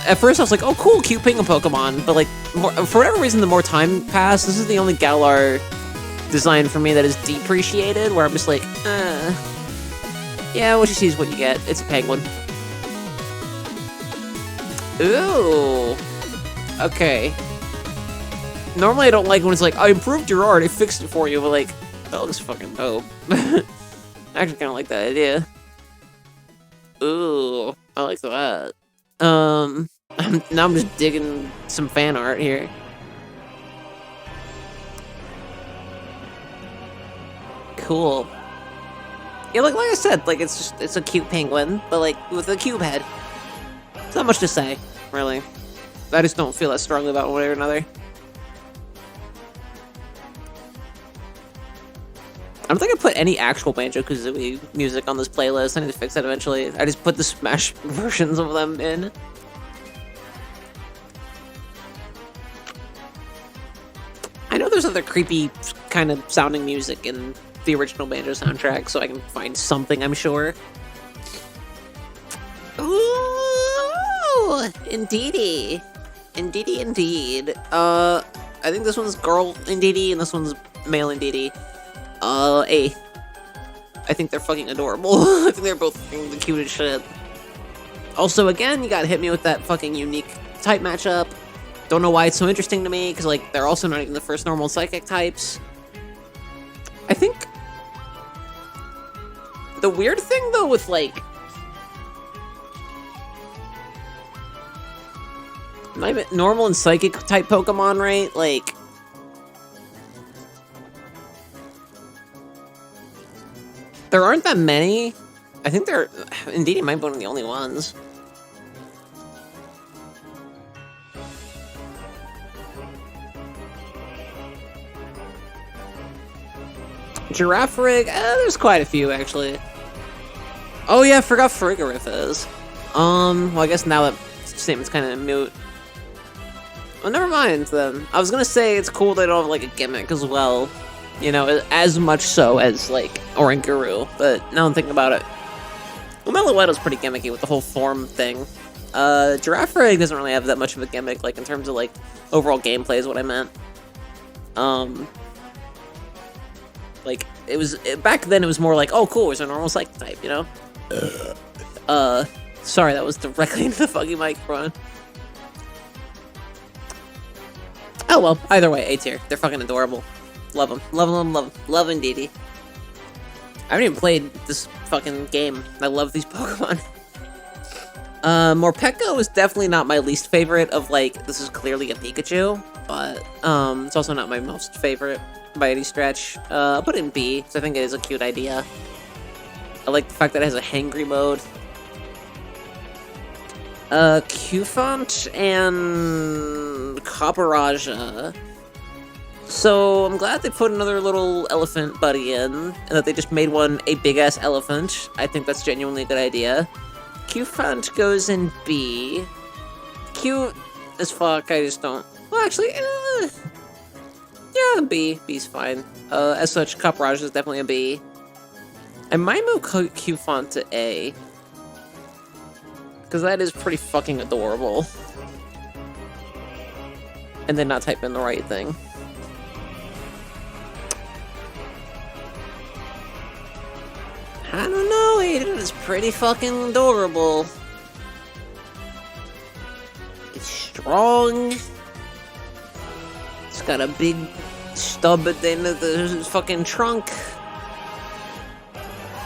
at first I was like, oh cool, cute Ping Pokemon, but like, for whatever reason, the more time passed, this is the only Galar design for me that is depreciated, where I'm just like, yeah, what you see is what you get. It's a penguin. Ooh. Okay. Normally I don't like when it's like, I improved your art, I fixed it for you, but like, that looks fucking dope. I actually kind of like that idea. Ooh, I like that. Now I'm just digging some fan art here. Cool. Yeah, like I said, like it's a cute penguin, but like with a cube head. It's not much to say, really. I just don't feel that strongly about one way or another. I don't think I put any actual Banjo-Kazooie music on this playlist. I need to fix that eventually. I just put the Smash versions of them in. I know there's other creepy kind of sounding music in the original Banjo soundtrack, so I can find something, I'm sure. Ooh, indeedy. Indeedy, indeed. I think this one's girl indeedy, and this one's male indeedy. A. I think they're fucking adorable. I think they're both fucking the cutest shit. Also, again, you gotta hit me with that fucking unique type matchup. Don't know why it's so interesting to me, because, like, they're also not even the first normal psychic types. I think the weird thing, though, with, like, normal and psychic type Pokemon, right? Like, there aren't that many. I think they're, indeed, it might be one of the only ones. Girafarig, there's quite a few, actually. Oh yeah, I forgot Frigorith is. Well, I guess now that statement's kind of moot. Well, never mind, then. I was gonna say it's cool they don't have, like, a gimmick as well. You know, as much so as, like, Oranguru, but now I'm thinking about it. Well, Meloetto's pretty gimmicky with the whole form thing. Girafarig doesn't really have that much of a gimmick, like, in terms of, like, overall gameplay is what I meant. Like, it was, back then it was more like, oh cool, it's a normal psychic type, you know? Sorry, that was directly into the fucking microphone. Oh well, either way, A tier. They're fucking adorable. Love them. Love them, love them. Love indeedy. I haven't even played this fucking game. I love these Pokemon. Morpeko is definitely not my least favorite of, like, this is clearly a Pikachu, but, it's also not my most favorite by any stretch. I'll put it in B, because I think it is a cute idea. I like the fact that it has a hangry mode. Cufant and Copperajah. So, I'm glad they put another little elephant buddy in, and that they just made one a big-ass elephant. I think that's genuinely a good idea. Cufant goes in B. Cute as fuck, I just don't... Well, actually, yeah, B. B's fine. As such, Copperajah is definitely a B. I might move Cufant to A. Because that is pretty fucking adorable. And then not type in the right thing. I don't know, Aiden is pretty fucking adorable. It's strong. It's got a big stub at the end of the fucking trunk.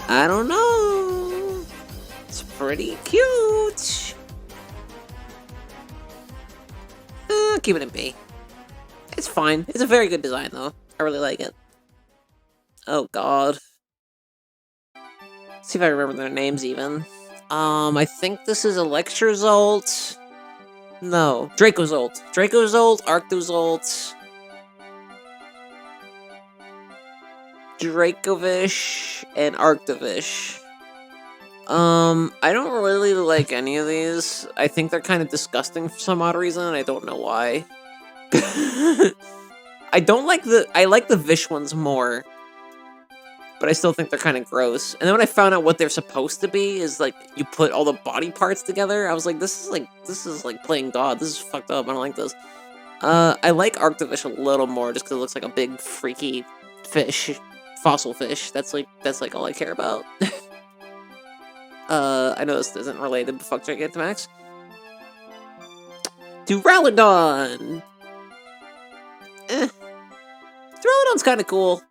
I don't know. It's pretty cute. Keep it in B. It's fine. It's a very good design, though. I really like it. Oh, God. See if I remember their names even. I think this is Electrozolt. No, Dracozolt. Dracozolt, Arctozolt. Dracovish, and Arctovish. I don't really like any of these. I think they're kind of disgusting for some odd reason, and I don't know why. I like the Vish ones more. But I still think they're kind of gross. And then when I found out what they're supposed to be, is like, you put all the body parts together, I was like, this is like playing God. This is fucked up. I don't like this. I like Arctovish a little more, just because it looks like a big, freaky fish. Fossil fish. That's like all I care about. I know this isn't related, but fuck Gigantamax. Duraludon! Duraludon's kind of cool.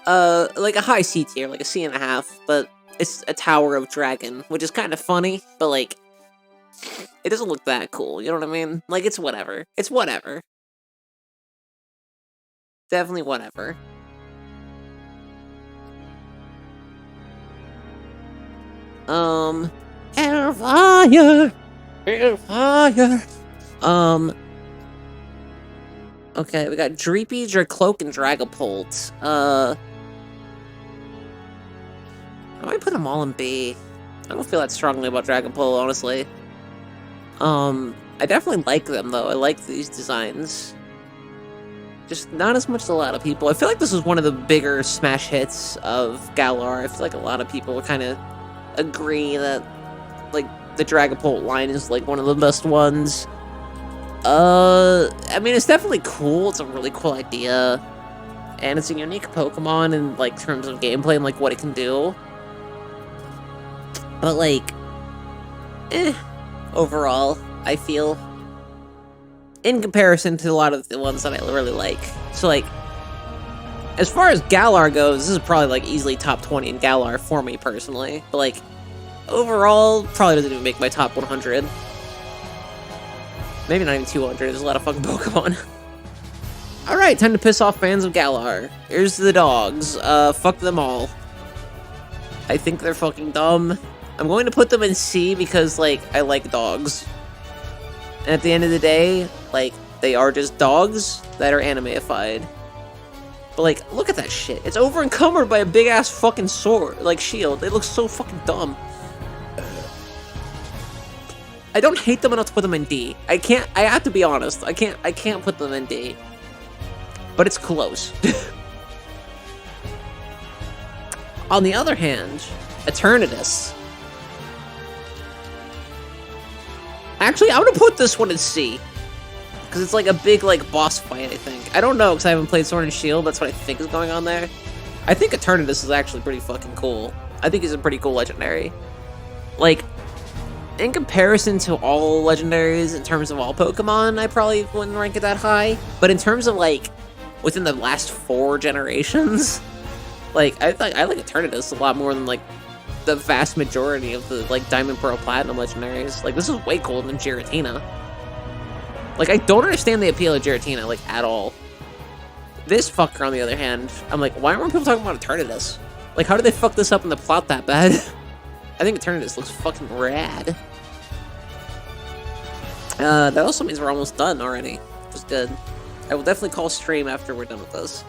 Like a high C tier, like a C.5, but it's a Tower of Dragon, which is kind of funny, but like, it doesn't look that cool, you know what I mean? Like, it's whatever. It's whatever. Definitely whatever. Airfire! Airfire! Okay, we got Dreepy, Dracloak, and Dragapult. I might put them all in B. I don't feel that strongly about Dragapult, honestly. I definitely like them, though. I like these designs. Just not as much as a lot of people. I feel like this is one of the bigger smash hits of Galar. I feel like a lot of people would kind of agree that, like, the Dragapult line is, like, one of the best ones. I mean, it's definitely cool. It's a really cool idea. And it's a unique Pokemon in, like, terms of gameplay and, like, what it can do. But, like, overall, I feel, in comparison to a lot of the ones that I really like. So, like, as far as Galar goes, this is probably, like, easily top 20 in Galar for me, personally. But, like, overall, probably doesn't even make my top 100. Maybe not even 200, there's a lot of fucking Pokemon. Alright, time to piss off fans of Galar. Here's the dogs. Fuck them all. I think they're fucking dumb. I'm going to put them in C because, like, I like dogs. And at the end of the day, like, they are just dogs that are anime-ified. But, like, look at that shit. It's over-encumbered by a big-ass fucking sword, like, shield. It looks so fucking dumb. I don't hate them enough to put them in D. I have to be honest. I can't put them in D. But it's close. On the other hand, Eternatus. Actually, I'm gonna put this one in C. Because it's like a big, like, boss fight, I think. I don't know, because I haven't played Sword and Shield. That's what I think is going on there. I think Eternatus is actually pretty fucking cool. I think he's a pretty cool legendary. Like, in comparison to all legendaries, in terms of all Pokemon, I probably wouldn't rank it that high. But in terms of, like, within the last 4 generations. Like, I like Eternatus a lot more than, like, the vast majority of the, like, Diamond, Pearl, Platinum legendaries. Like, this is way cooler than Giratina. Like, I don't understand the appeal of Giratina, like, at all. This fucker, on the other hand, I'm like, why aren't people talking about Eternatus? Like, how did they fuck this up in the plot that bad? I think Eternatus looks fucking rad. That also means we're almost done already, which is good. I will definitely call stream after we're done with this.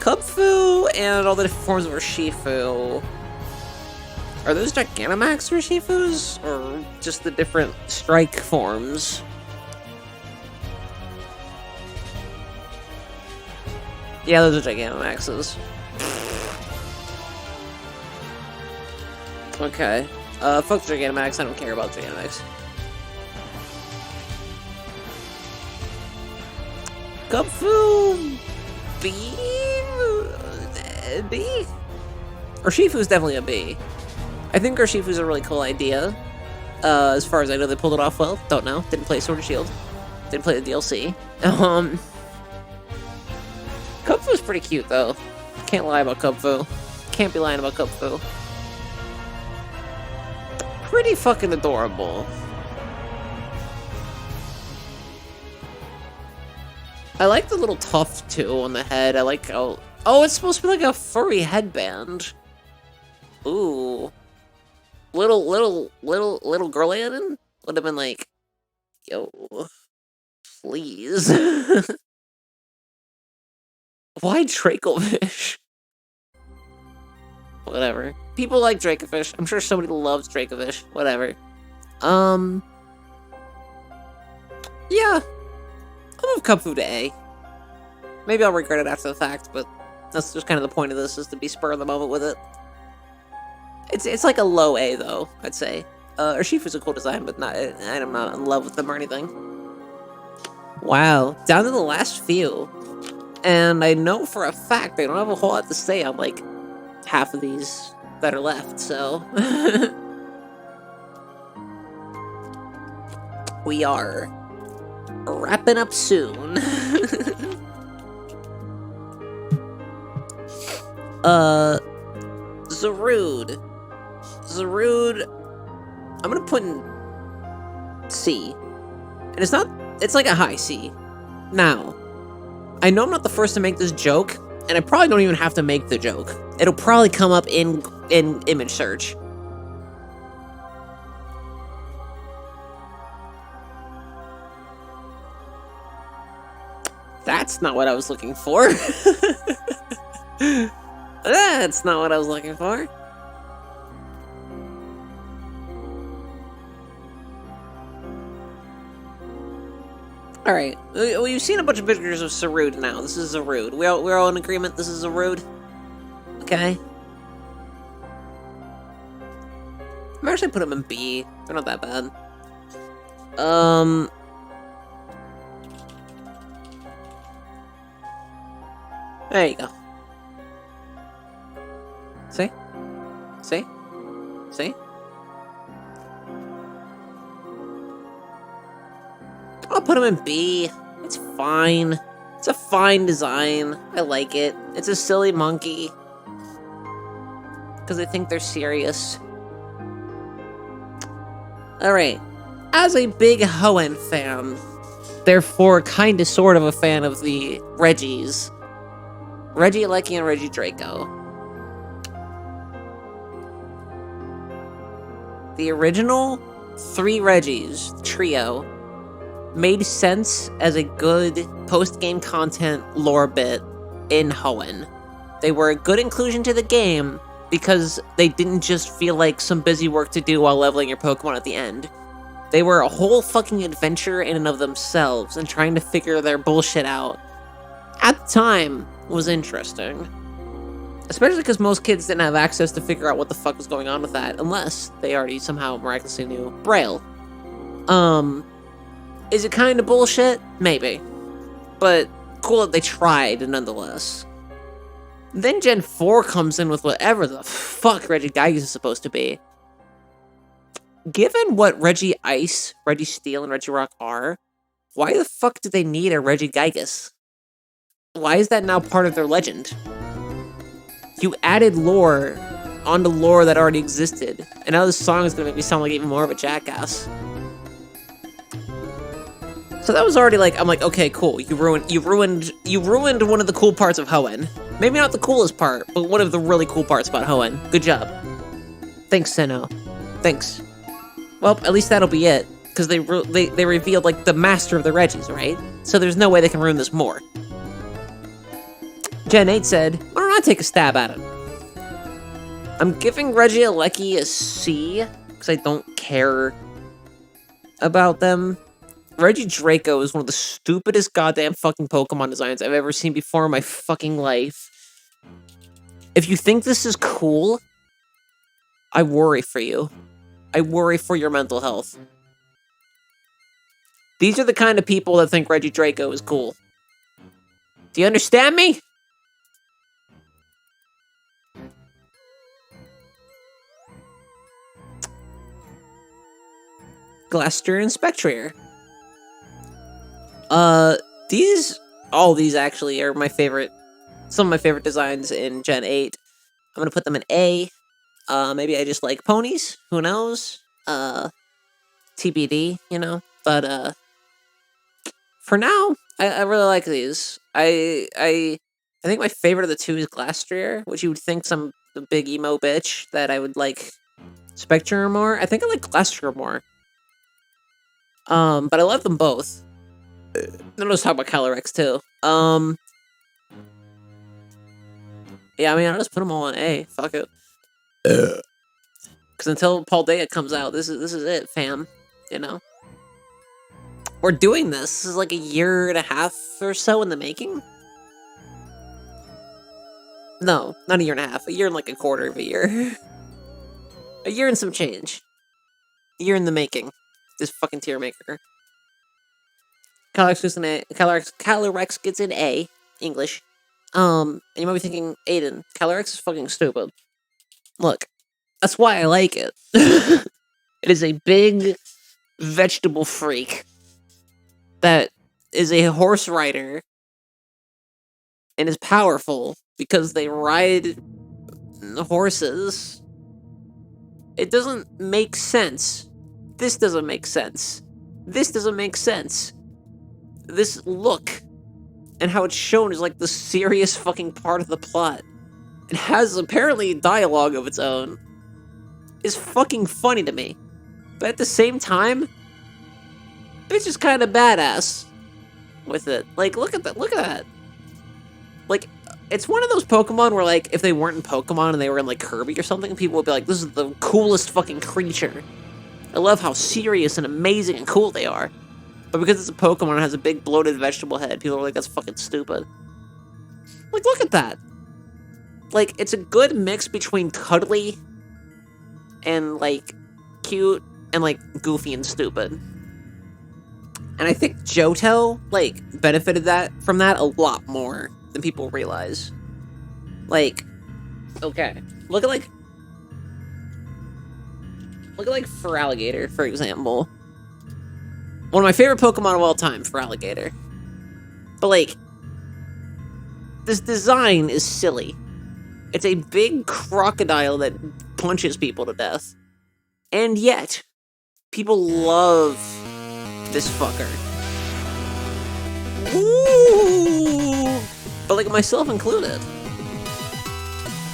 Kubfu and all the different forms of Urshifu. Are those Gigantamax Urshifus? Or just the different strike forms? Yeah, those are Gigantamaxes. Okay. Fuck Gigantamax, I don't care about Gigantamax. Kubfu... B? B? Urshifu is definitely a B. I think Urshifu is a really cool idea. As far as I know, they pulled it off well. Don't know. Didn't play Sword and Shield. Didn't play the DLC. Kubfu is pretty cute, though. Can't lie about Kubfu. Can't be lying about Kubfu. Pretty fucking adorable. I like the little tuft, too, on the head. I like how... Oh, it's supposed to be like a furry headband. Ooh. Little girl-anin would have been like, yo, please. Why Dracovish? Whatever. People like Dracovish. I'm sure somebody loves Dracovish. Whatever. Yeah. I'll move Kubfu to A. Maybe I'll regret it after the fact, but that's just kind of the point of this, is to be spur of the moment with it. It's like a low A, though, I'd say. Urshifu's a cool design, but I'm not in love with them or anything. Wow. Down to the last few. And I know for a fact I don't have a whole lot to say on, like, half of these that are left, so... We are wrapping up soon. Zarude. I'm gonna put in C. And it's like a high C. Now, I know I'm not the first to make this joke, and I probably don't even have to make the joke. It'll probably come up in image search. That's not what I was looking for. That's not what I was looking for. Alright, well, you've seen a bunch of pictures of Zarude now. This is Zarude. We're all in agreement this is Zarude? Okay. I'm actually put them in B. They're not that bad. There you go. See? See? See? I'll put them in B. It's fine. It's a fine design. I like it. It's a silly monkey. Because I think they're serious. Alright. As a big Hoenn fan, therefore kinda sort of a fan of the Reggies, Regieleki and Regidraco. The original 3 Reggies, trio, made sense as a good post-game content lore bit in Hoenn. They were a good inclusion to the game because they didn't just feel like some busy work to do while leveling your Pokemon at the end. They were a whole fucking adventure in and of themselves, and trying to figure their bullshit out at the time was interesting. Especially because most kids didn't have access to figure out what the fuck was going on with that, unless they already somehow miraculously knew Braille. Is it kind of bullshit? Maybe. But cool that they tried, nonetheless. Then Gen 4 comes in with whatever the fuck Regigigas is supposed to be. Given what Regice, Registeel, and Regirock are, Why the fuck do they need a Regigigas? Why is that now part of their legend? You added lore onto lore that already existed, and now this song is gonna make me sound like even more of a jackass. So that was already like, I'm like, okay, cool. You ruined one of the cool parts of Hoenn. Maybe not the coolest part, but one of the really cool parts about Hoenn. Good job. Thanks, Senno. Thanks. Well, at least that'll be it, because they revealed like the master of the Regis, right? So there's no way they can ruin this more. Gen 8 said, why don't I take a stab at it? I'm giving Regieleki a C, because I don't care about them. Regidraco is one of the stupidest goddamn fucking Pokemon designs I've ever seen before in my fucking life. If you think this is cool, I worry for you. I worry for your mental health. These are the kind of people that think Regidraco is cool. Do you understand me? Glastrier and Spectrier. All these actually are my favorite, some of my favorite designs in Gen 8. I'm gonna put them in A. Maybe I just like ponies, who knows? TBD, you know? But, for now, I really like these. I think my favorite of the two is Glastrier, which you would think some big emo bitch that I would like Spectrier more. I think I like Glastrier more. But I love them both. Then let's talk about Calyrex too. Yeah, I mean, I'll just put them all in A. Fuck it. Because until Paldea comes out, this is it, fam. You know? We're doing this. This is like a year and a half or so in the making. No, not a year and a half. A year and like a quarter of a year. A year and some change. A year in the making. This fucking Tiermaker. Calyrex gets an A. Calyrex gets an A. English. And you might be thinking, Aiden, Calyrex is fucking stupid. Look, that's why I like it. It is a big vegetable freak that is a horse rider and is powerful because they ride horses. It doesn't make sense. This doesn't make sense. This doesn't make sense. This look and how it's shown is like the serious fucking part of the plot. It has apparently dialogue of its own. It's fucking funny to me. But at the same time, it's just kind of badass with it. Like, look at that. Look at that. Like, it's one of those Pokemon where, like, if they weren't in Pokemon and they were in, like, Kirby or something, people would be like, this is the coolest fucking creature. I love how serious and amazing and cool they are. But because it's a Pokemon and has a big bloated vegetable head, people are like, that's fucking stupid. Like, look at that. Like, it's a good mix between cuddly and, like, cute and, like, goofy and stupid. And I think Johto, like, benefited from that a lot more than people realize. Like, okay. Look at Feraligatr, for example. One of my favorite Pokemon of all time, Feraligatr. But, like, this design is silly. It's a big crocodile that punches people to death. And yet, people love this fucker. Ooh! But, like, myself included.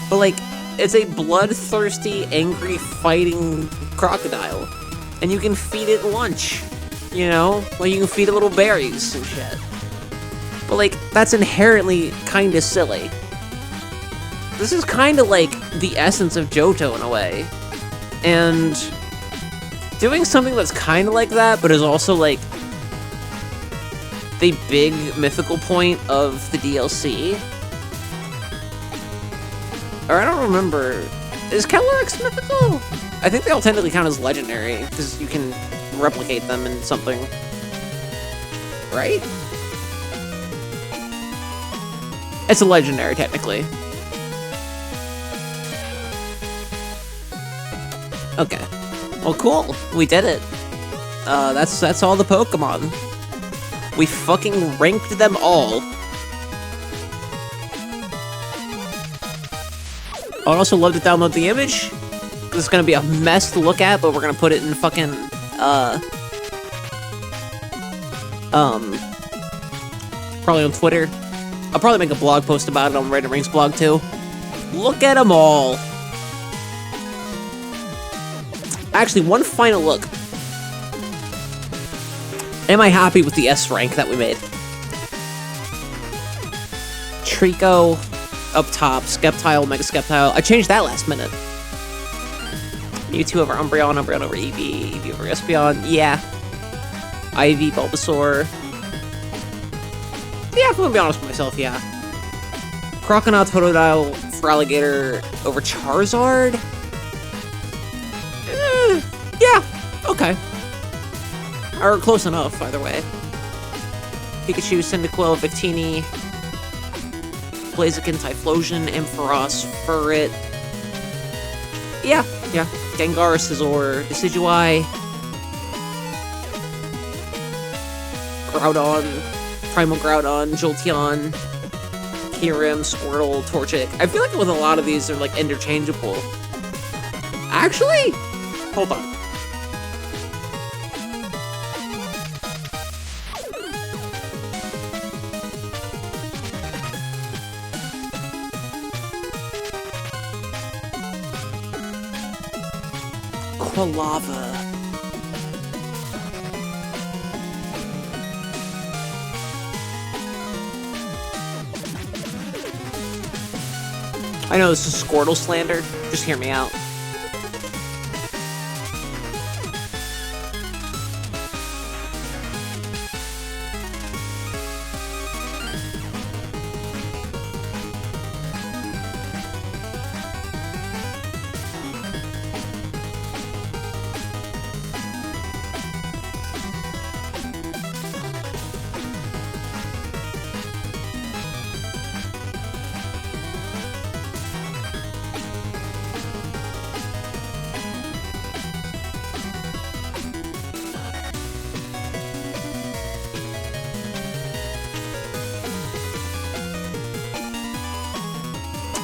But, like, it's a bloodthirsty, angry, fighting crocodile. And you can feed it lunch. You know? Like, you can feed it little berries and shit. But, like, that's inherently kind of silly. This is kind of like the essence of Johto in a way. And doing something that's kind of like that, but is also like the big mythical point of the DLC. Or I don't remember. Is Calyrex mythical? I think they all technically count as legendary, because you can replicate them in something. Right? It's a legendary, technically. Okay. Well, cool. We did it. That's all the Pokemon. We fucking ranked them all. I'd also love to download the image. This is gonna be a mess to look at, but we're gonna put it in fucking, probably on Twitter. I'll probably make a blog post about it on Randomrings blog too. Look at them all. Actually, one final look. Am I happy with the S rank that we made? Trico up top, Skeptile, Mega Skeptile. I changed that last minute. Mewtwo over Umbreon, Umbreon over Eevee, Eevee over Espeon. Yeah. Ivy, Bulbasaur. Yeah, if I'm gonna be honest with myself, yeah. Crocodile, Totodile, Feraligatr over Charizard? Yeah, okay. Or close enough, either way. Pikachu, Cyndaquil, Victini, Blaziken, Typhlosion, Ampharos, Furret. Yeah. Gengar, Scizor, Decidueye, Groudon, Primal Groudon, Jolteon, Kyurem, Squirtle, Torchic. I feel like with a lot of these, they're like interchangeable. Actually, hold on. Quilava. I know this is Squirtle slander. Just hear me out.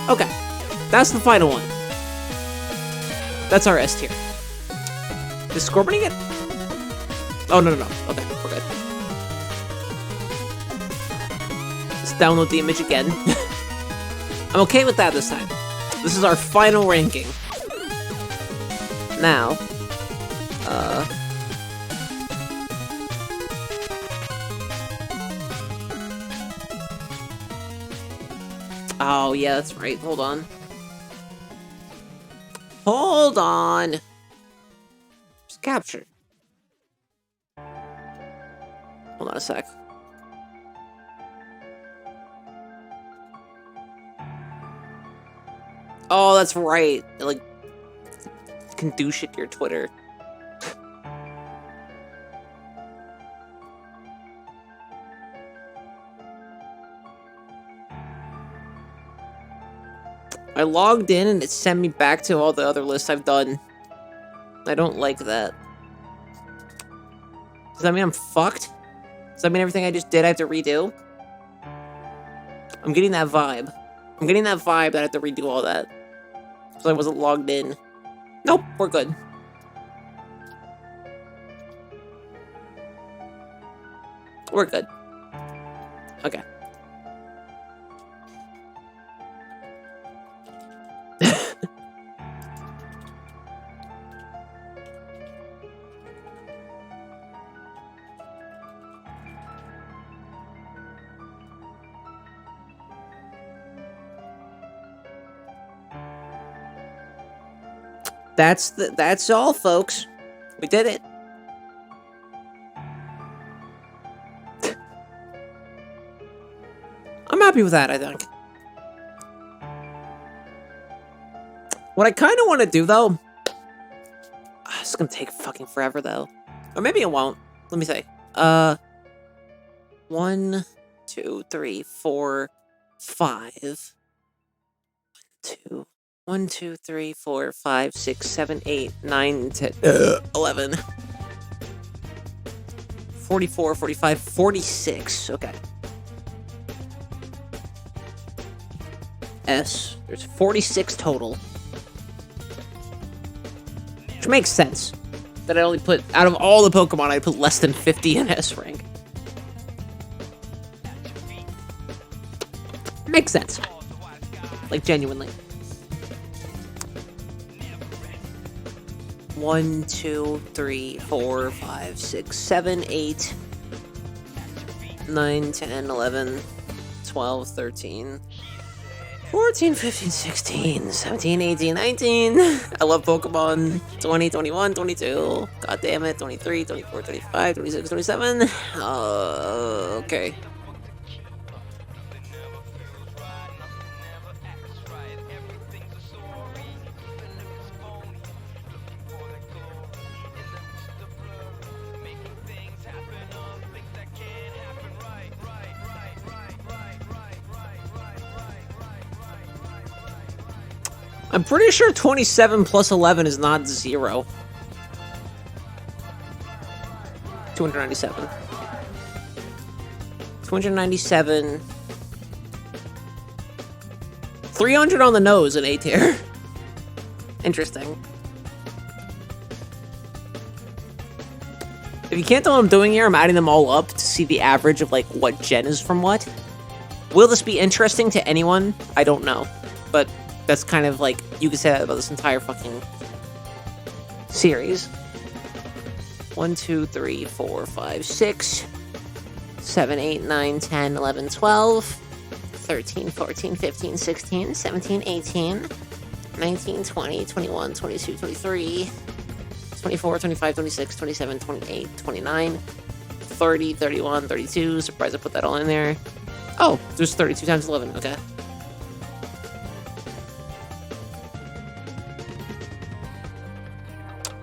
Okay, that's the final one. That's our S tier. Is Scorpioning it? Oh, no. Okay, we're good. Let's download the image again. I'm okay with that this time. This is our final ranking. Now, oh, yeah, that's right. Hold on. Hold on. Just capture. Hold on a sec. Oh, that's right. It, like, can do shit to your Twitter. I logged in and it sent me back to all the other lists I've done. I don't like that. Does that mean I'm fucked? Does that mean everything I just did I have to redo? I'm getting that vibe. I'm getting that vibe that I have to redo all that. So I wasn't logged in. Nope, we're good. We're good. Okay. That's all, folks. We did it. I'm happy with that, I think. What I kind of want to do, though... It's gonna take fucking forever, though. Or maybe it won't. Let me see. 1, 2, 3, 4, 5. 1, 2, 3, 4, 5, 6, 7, 8, 9, 10, 11. 44, 45, 46. Okay. S. There's 46 total. Which makes sense. That I only put, out of all the Pokemon, I put less than 50 in S rank. Makes sense. Like, genuinely. 1, 2, 3, 4, 5, 6, 7, 8, 9, 10, 11, 12, 13, 14, 15, 16, 17, 18, 19. I love Pokemon. 20, 21, 22. God damn it. 23, 24, 25, 26, 27. Okay. I'm pretty sure 27 plus 11 is not 0. 297. 297. 300 on the nose in A tier. Interesting. If you can't tell what I'm doing here, I'm adding them all up to see the average of, like, what gen is from what. Will this be interesting to anyone? I don't know. But that's kind of like, you could say that about this entire fucking series. 1, 2, 3, 4, 5, 6, 7, 8, 9, 10, 11, 12, 13, 14, 15, 16, 17, 18, 19, 20, 21, 22, 23, 24, 25, 26, 27, 28, 29, 30, 31, 32. Surprised I put that all in there. Oh, there's 32 times 11. Okay.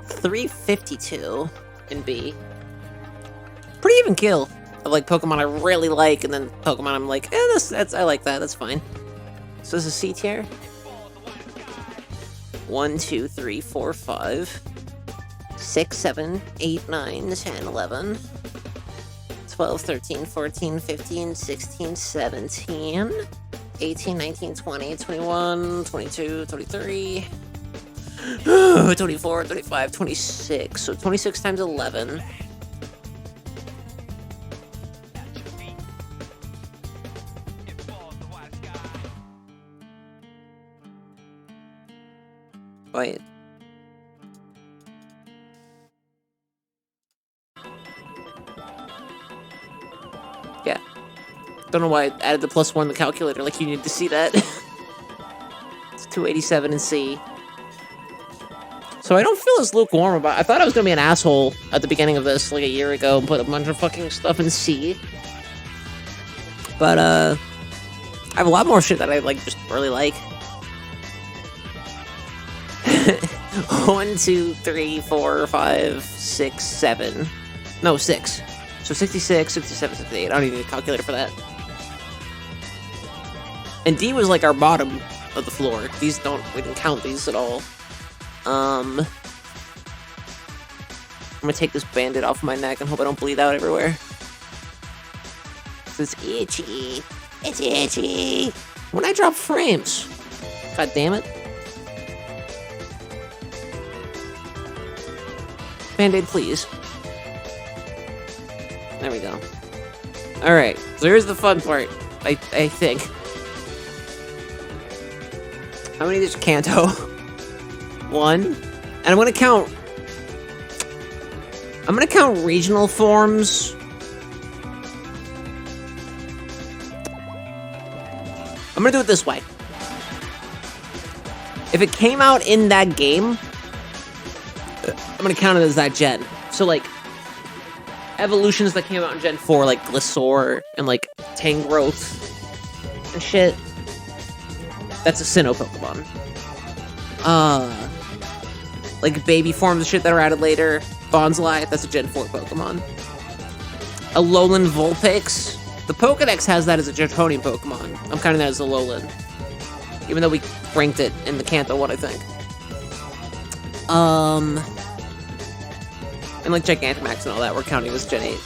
$352 in B. Pretty even kill of like Pokemon I really like, and then Pokemon I'm like, that's I like that. That's fine. So this is C tier. 1, 2, 3, 4, 5, 6, 7, 8, 9, 10, 11, 12, 13, 14, 15, 16, 17, 18, 19, 20, 21, 22, 23. 24, 35, 26. So 26 times 11. Wait. Yeah. Don't know why I added the +1 in the calculator, like you need to see that. It's 287 in C. So I don't feel as lukewarm about it. I thought I was gonna be an asshole at the beginning of this, like a year ago, and put a bunch of fucking stuff in C. But, I have a lot more shit that I, like, just really like. 1, 2, 3, 4, 5, 6, 7. No, 6. So 66, 67, 68. I don't even need a calculator for that. And D was, like, our bottom of the floor. We didn't count these at all. I'm gonna take this bandit off my neck and hope I don't bleed out everywhere. It's itchy. It's itchy. When I drop frames. God damn it. Band-aid, please. There we go. Alright, so here's the fun part, I think. How many is Kanto? 1. And I'm gonna count regional forms. I'm gonna do it this way. If it came out in that game, I'm gonna count it as that gen. So, like, evolutions that came out in Gen 4, like Gliscor and, like, Tangrowth and shit. That's a Sinnoh Pokemon. Like, baby forms and shit that are added later. Bonsly, that's a Gen 4 Pokemon. Alolan Vulpix. The Pokedex has that as a Draconian Pokemon. I'm counting that as a Alolan. Even though we ranked it in the Kanto one, I think. And like Gigantamax and all that, we're counting as Gen 8.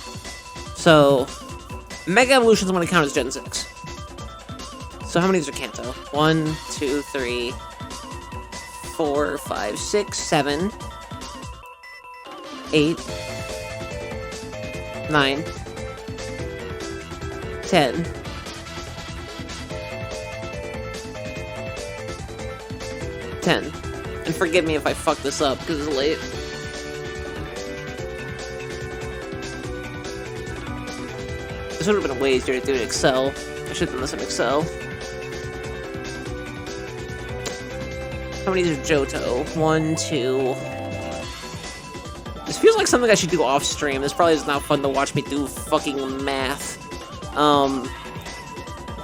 So, Mega Evolutions I'm gonna count as Gen 6. So how many of these are Kanto? 1, 2, 3, 4, 5, 6, 7, 8, 9, 10, 10. And forgive me if I fuck this up, because it's late. This would have been way easier to do in Excel. I should have done this in Excel. How many is Johto? 1, 2... This feels like something I should do off stream. This probably is not fun to watch me do fucking math. So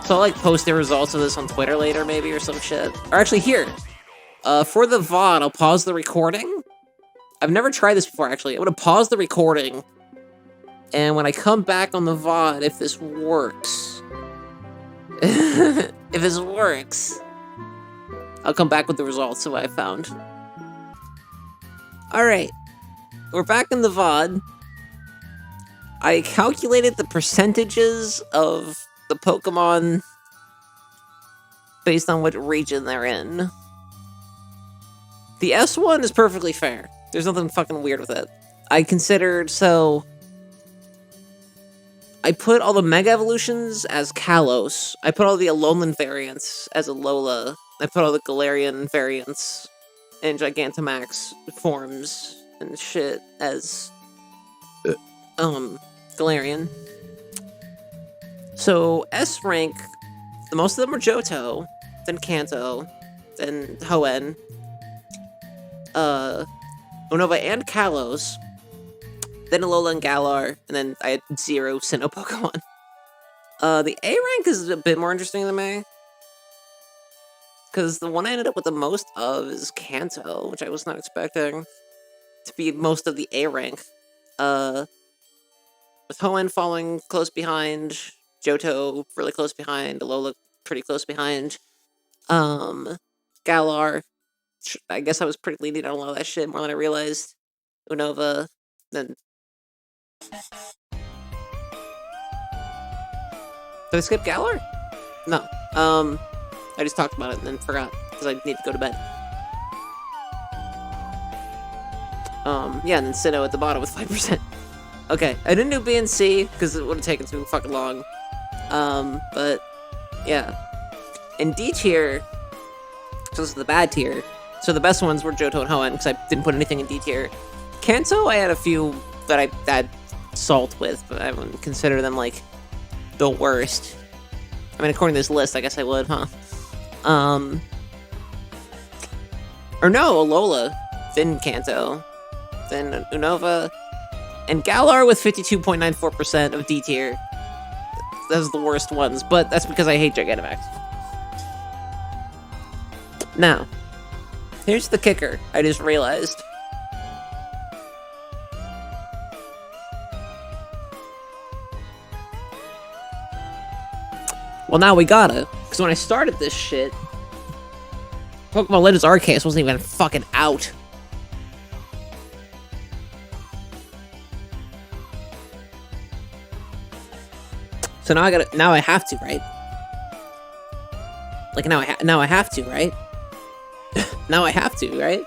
I'll like post the results of this on Twitter later, maybe, or some shit. Or actually, here. For the VOD, I'll pause the recording. I've never tried this before, actually. I'm gonna pause the recording. And when I come back on the VOD, if this works... if this works... I'll come back with the results of what I found. Alright. We're back in the VOD. I calculated the percentages of the Pokemon based on what region they're in. The S one is perfectly fair. There's nothing fucking weird with it. I considered, so... I put all the Mega Evolutions as Kalos. I put all the Alolan variants as Alola. I put all the Galarian variants and Gigantamax forms and shit as Galarian. So S rank, the most of them are Johto, then Kanto, then Hoenn, Unova and Kalos, then Alola and Galar, and then I had 0 Sinnoh Pokemon. The A rank is a bit more interesting than me. Because the one I ended up with the most of is Kanto, which I was not expecting to be most of the A rank. With Hoenn falling close behind, Johto really close behind, Alola pretty close behind, Galar, I guess I was pretty leading on a lot of that shit more than I realized. Unova, then... Did I skip Galar? No. I just talked about it and then forgot, because I need to go to bed. Yeah, and then Sinnoh at the bottom with 5%. Okay, I didn't do B and C, because it would have taken too fucking long. But, yeah. In D tier, so this is the bad tier, so the best ones were Johto and Hoenn, because I didn't put anything in D tier. Kanto, I had a few that I had salt with, but I wouldn't consider them, like, the worst. I mean, according to this list, I guess I would, huh? Or no, Alola, then Kanto, then Unova, and Galar with 52.94% of D tier. Those are the worst ones, but that's because I hate Gigantamax. Now, here's the kicker I just realized. Well, now we gotta, because when I started this shit, Pokemon Legends Arceus wasn't even fucking out. So now I have to, right? Like now I have to, right? Now I have to, right?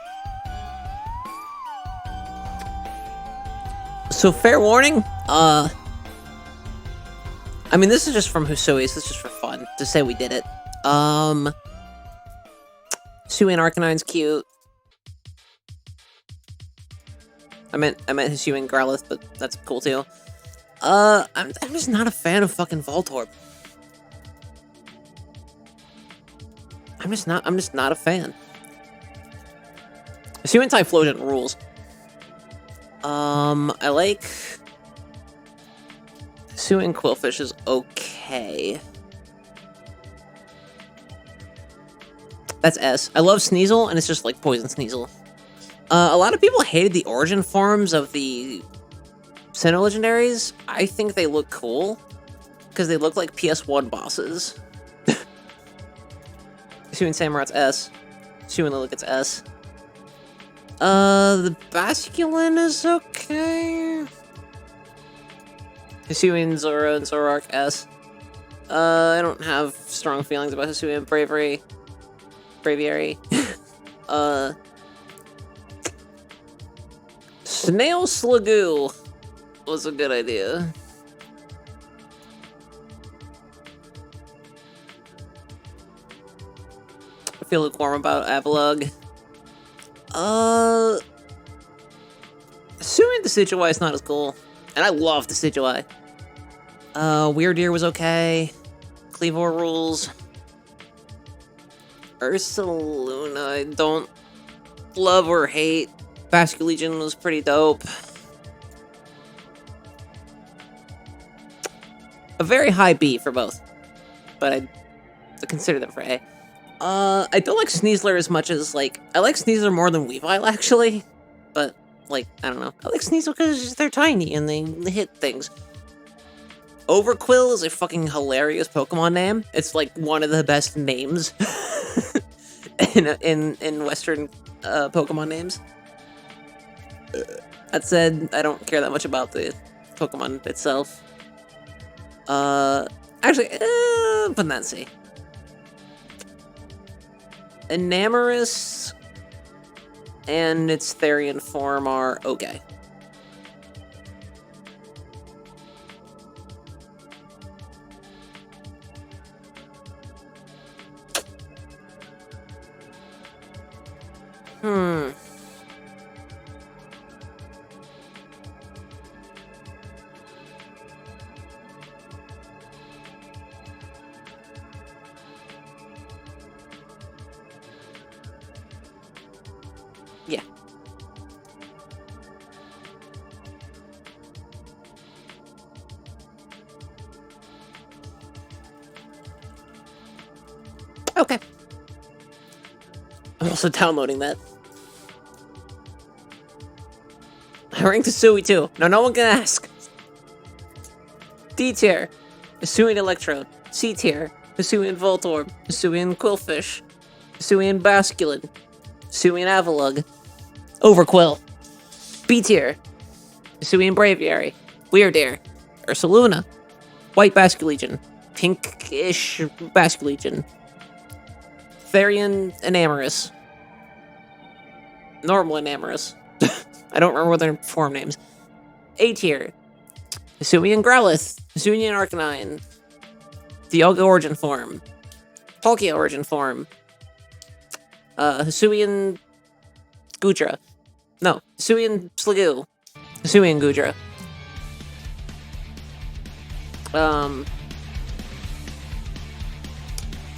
So fair warning, I mean, this is just from Hisui, so this is just for fun, to say we did it. Hisui and Arcanine's cute. I meant Hisui and Growlithe, but that's cool too. I'm just not a fan of fucking Voltorb. I'm just not a fan. Hisui and Typhlosion rules. I like... Hisui and Quillfish is okay. That's S. I love Sneasel, and it's just like Poison Sneasel. A lot of people hated the origin forms of the Sinnoh legendaries. I think they look cool, because they look like PS1 bosses. Hisui and Samurot's S. Hisui and Lilac gets S. The Basculin is okay. Hisui and Zoro and Zoroark S. I don't have strong feelings about Hisui and Braviary. Snail Slagoo was a good idea. I feel lukewarm about Avalugg. Assuming Decidueye is not as cool. And I love Decidueye. Weirdeer was okay. Cleavor rules. Ursaluna, I don't love or hate. Basculegion was pretty dope. A very high B for both. But I'd consider them for A. I don't like Sneasler as much as, like, I like Sneasler more than Weavile, actually. But, like, I don't know. I like Sneasler because they're tiny and they hit things. Overquill is a fucking hilarious Pokemon name. It's, like, one of the best names in Western Pokemon names. That said, I don't care that much about the Pokemon itself. Actually, put that in C. Enamorous and its Therian form are okay. Yeah. Okay. I'm also downloading that. I ranked Hisui too. No one can ask. D tier. Hisuian Electrode. C tier. Hisuian Voltorb. Hisuian Quillfish. Hisuian Basculin. Hisuian Avalugg. Overquill. B tier. Hisui and Braviary. Weirdeer. Ursaluna. White Basculegion. Pinkish Basculegion. Therian Enamorous. Normal Enamorous. I don't remember their form names. A tier. Hisui and Growlithe. Hisui and Arcanine. Dialga Origin Form. Palkia Origin Form. Hisui and Goodra. No, Hisui and Slagoo. Hisui and Goodra.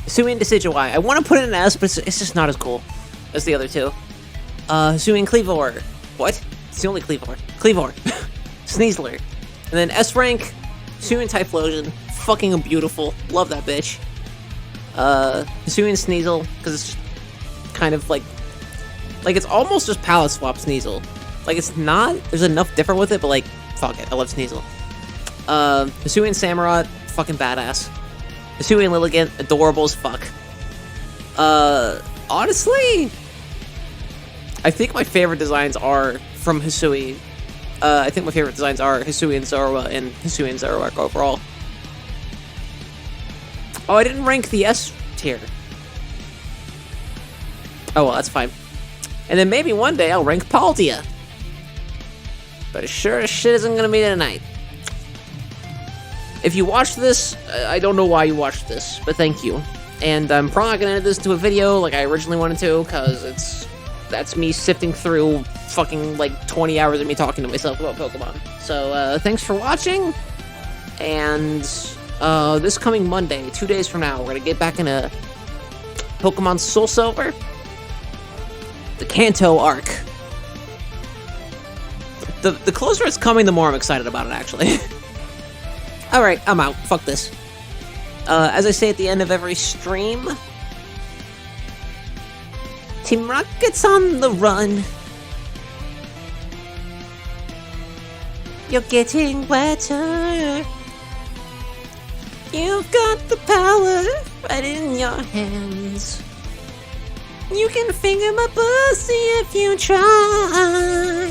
Hisui and Decidueye. I want to put it in S, but it's just not as cool as the other two. Hisui and Cleavor. What? It's the only Cleavor. Cleavor. Sneasler. And then S rank, Hisui and Typhlosion. Fucking beautiful. Love that bitch. Hisui and Sneasel, because it's just kind of like it's almost just palette swap Sneasel. Like, it's not, there's enough different with it, but like, fuck it, I love Sneasel. Hisui and Samurott, fucking badass. Hisui and Lilligant, adorable as fuck. Honestly, I think my favorite designs are from Hisui. I think my favorite designs are Hisui and Zorua and Hisui and Zoroark overall. Oh, I didn't rank the S tier. Oh, well, that's fine. And then maybe one day I'll rank Paldia. But it sure as shit isn't gonna be tonight. If you watched this, I don't know why you watched this, but thank you. And I'm probably not gonna edit this into a video like I originally wanted to, because that's me sifting through fucking like 20 hours of me talking to myself about Pokemon. So thanks for watching, and this coming Monday, 2 days from now, we're gonna get back into Pokemon Soul Silver, the Kanto arc. The closer it's coming, the more I'm excited about it, actually. Alright, I'm out. Fuck this. As I say at the end of every stream, Team Rocket's on the run. You're getting wetter. You've got the power right in your hands. You can finger my pussy if you try.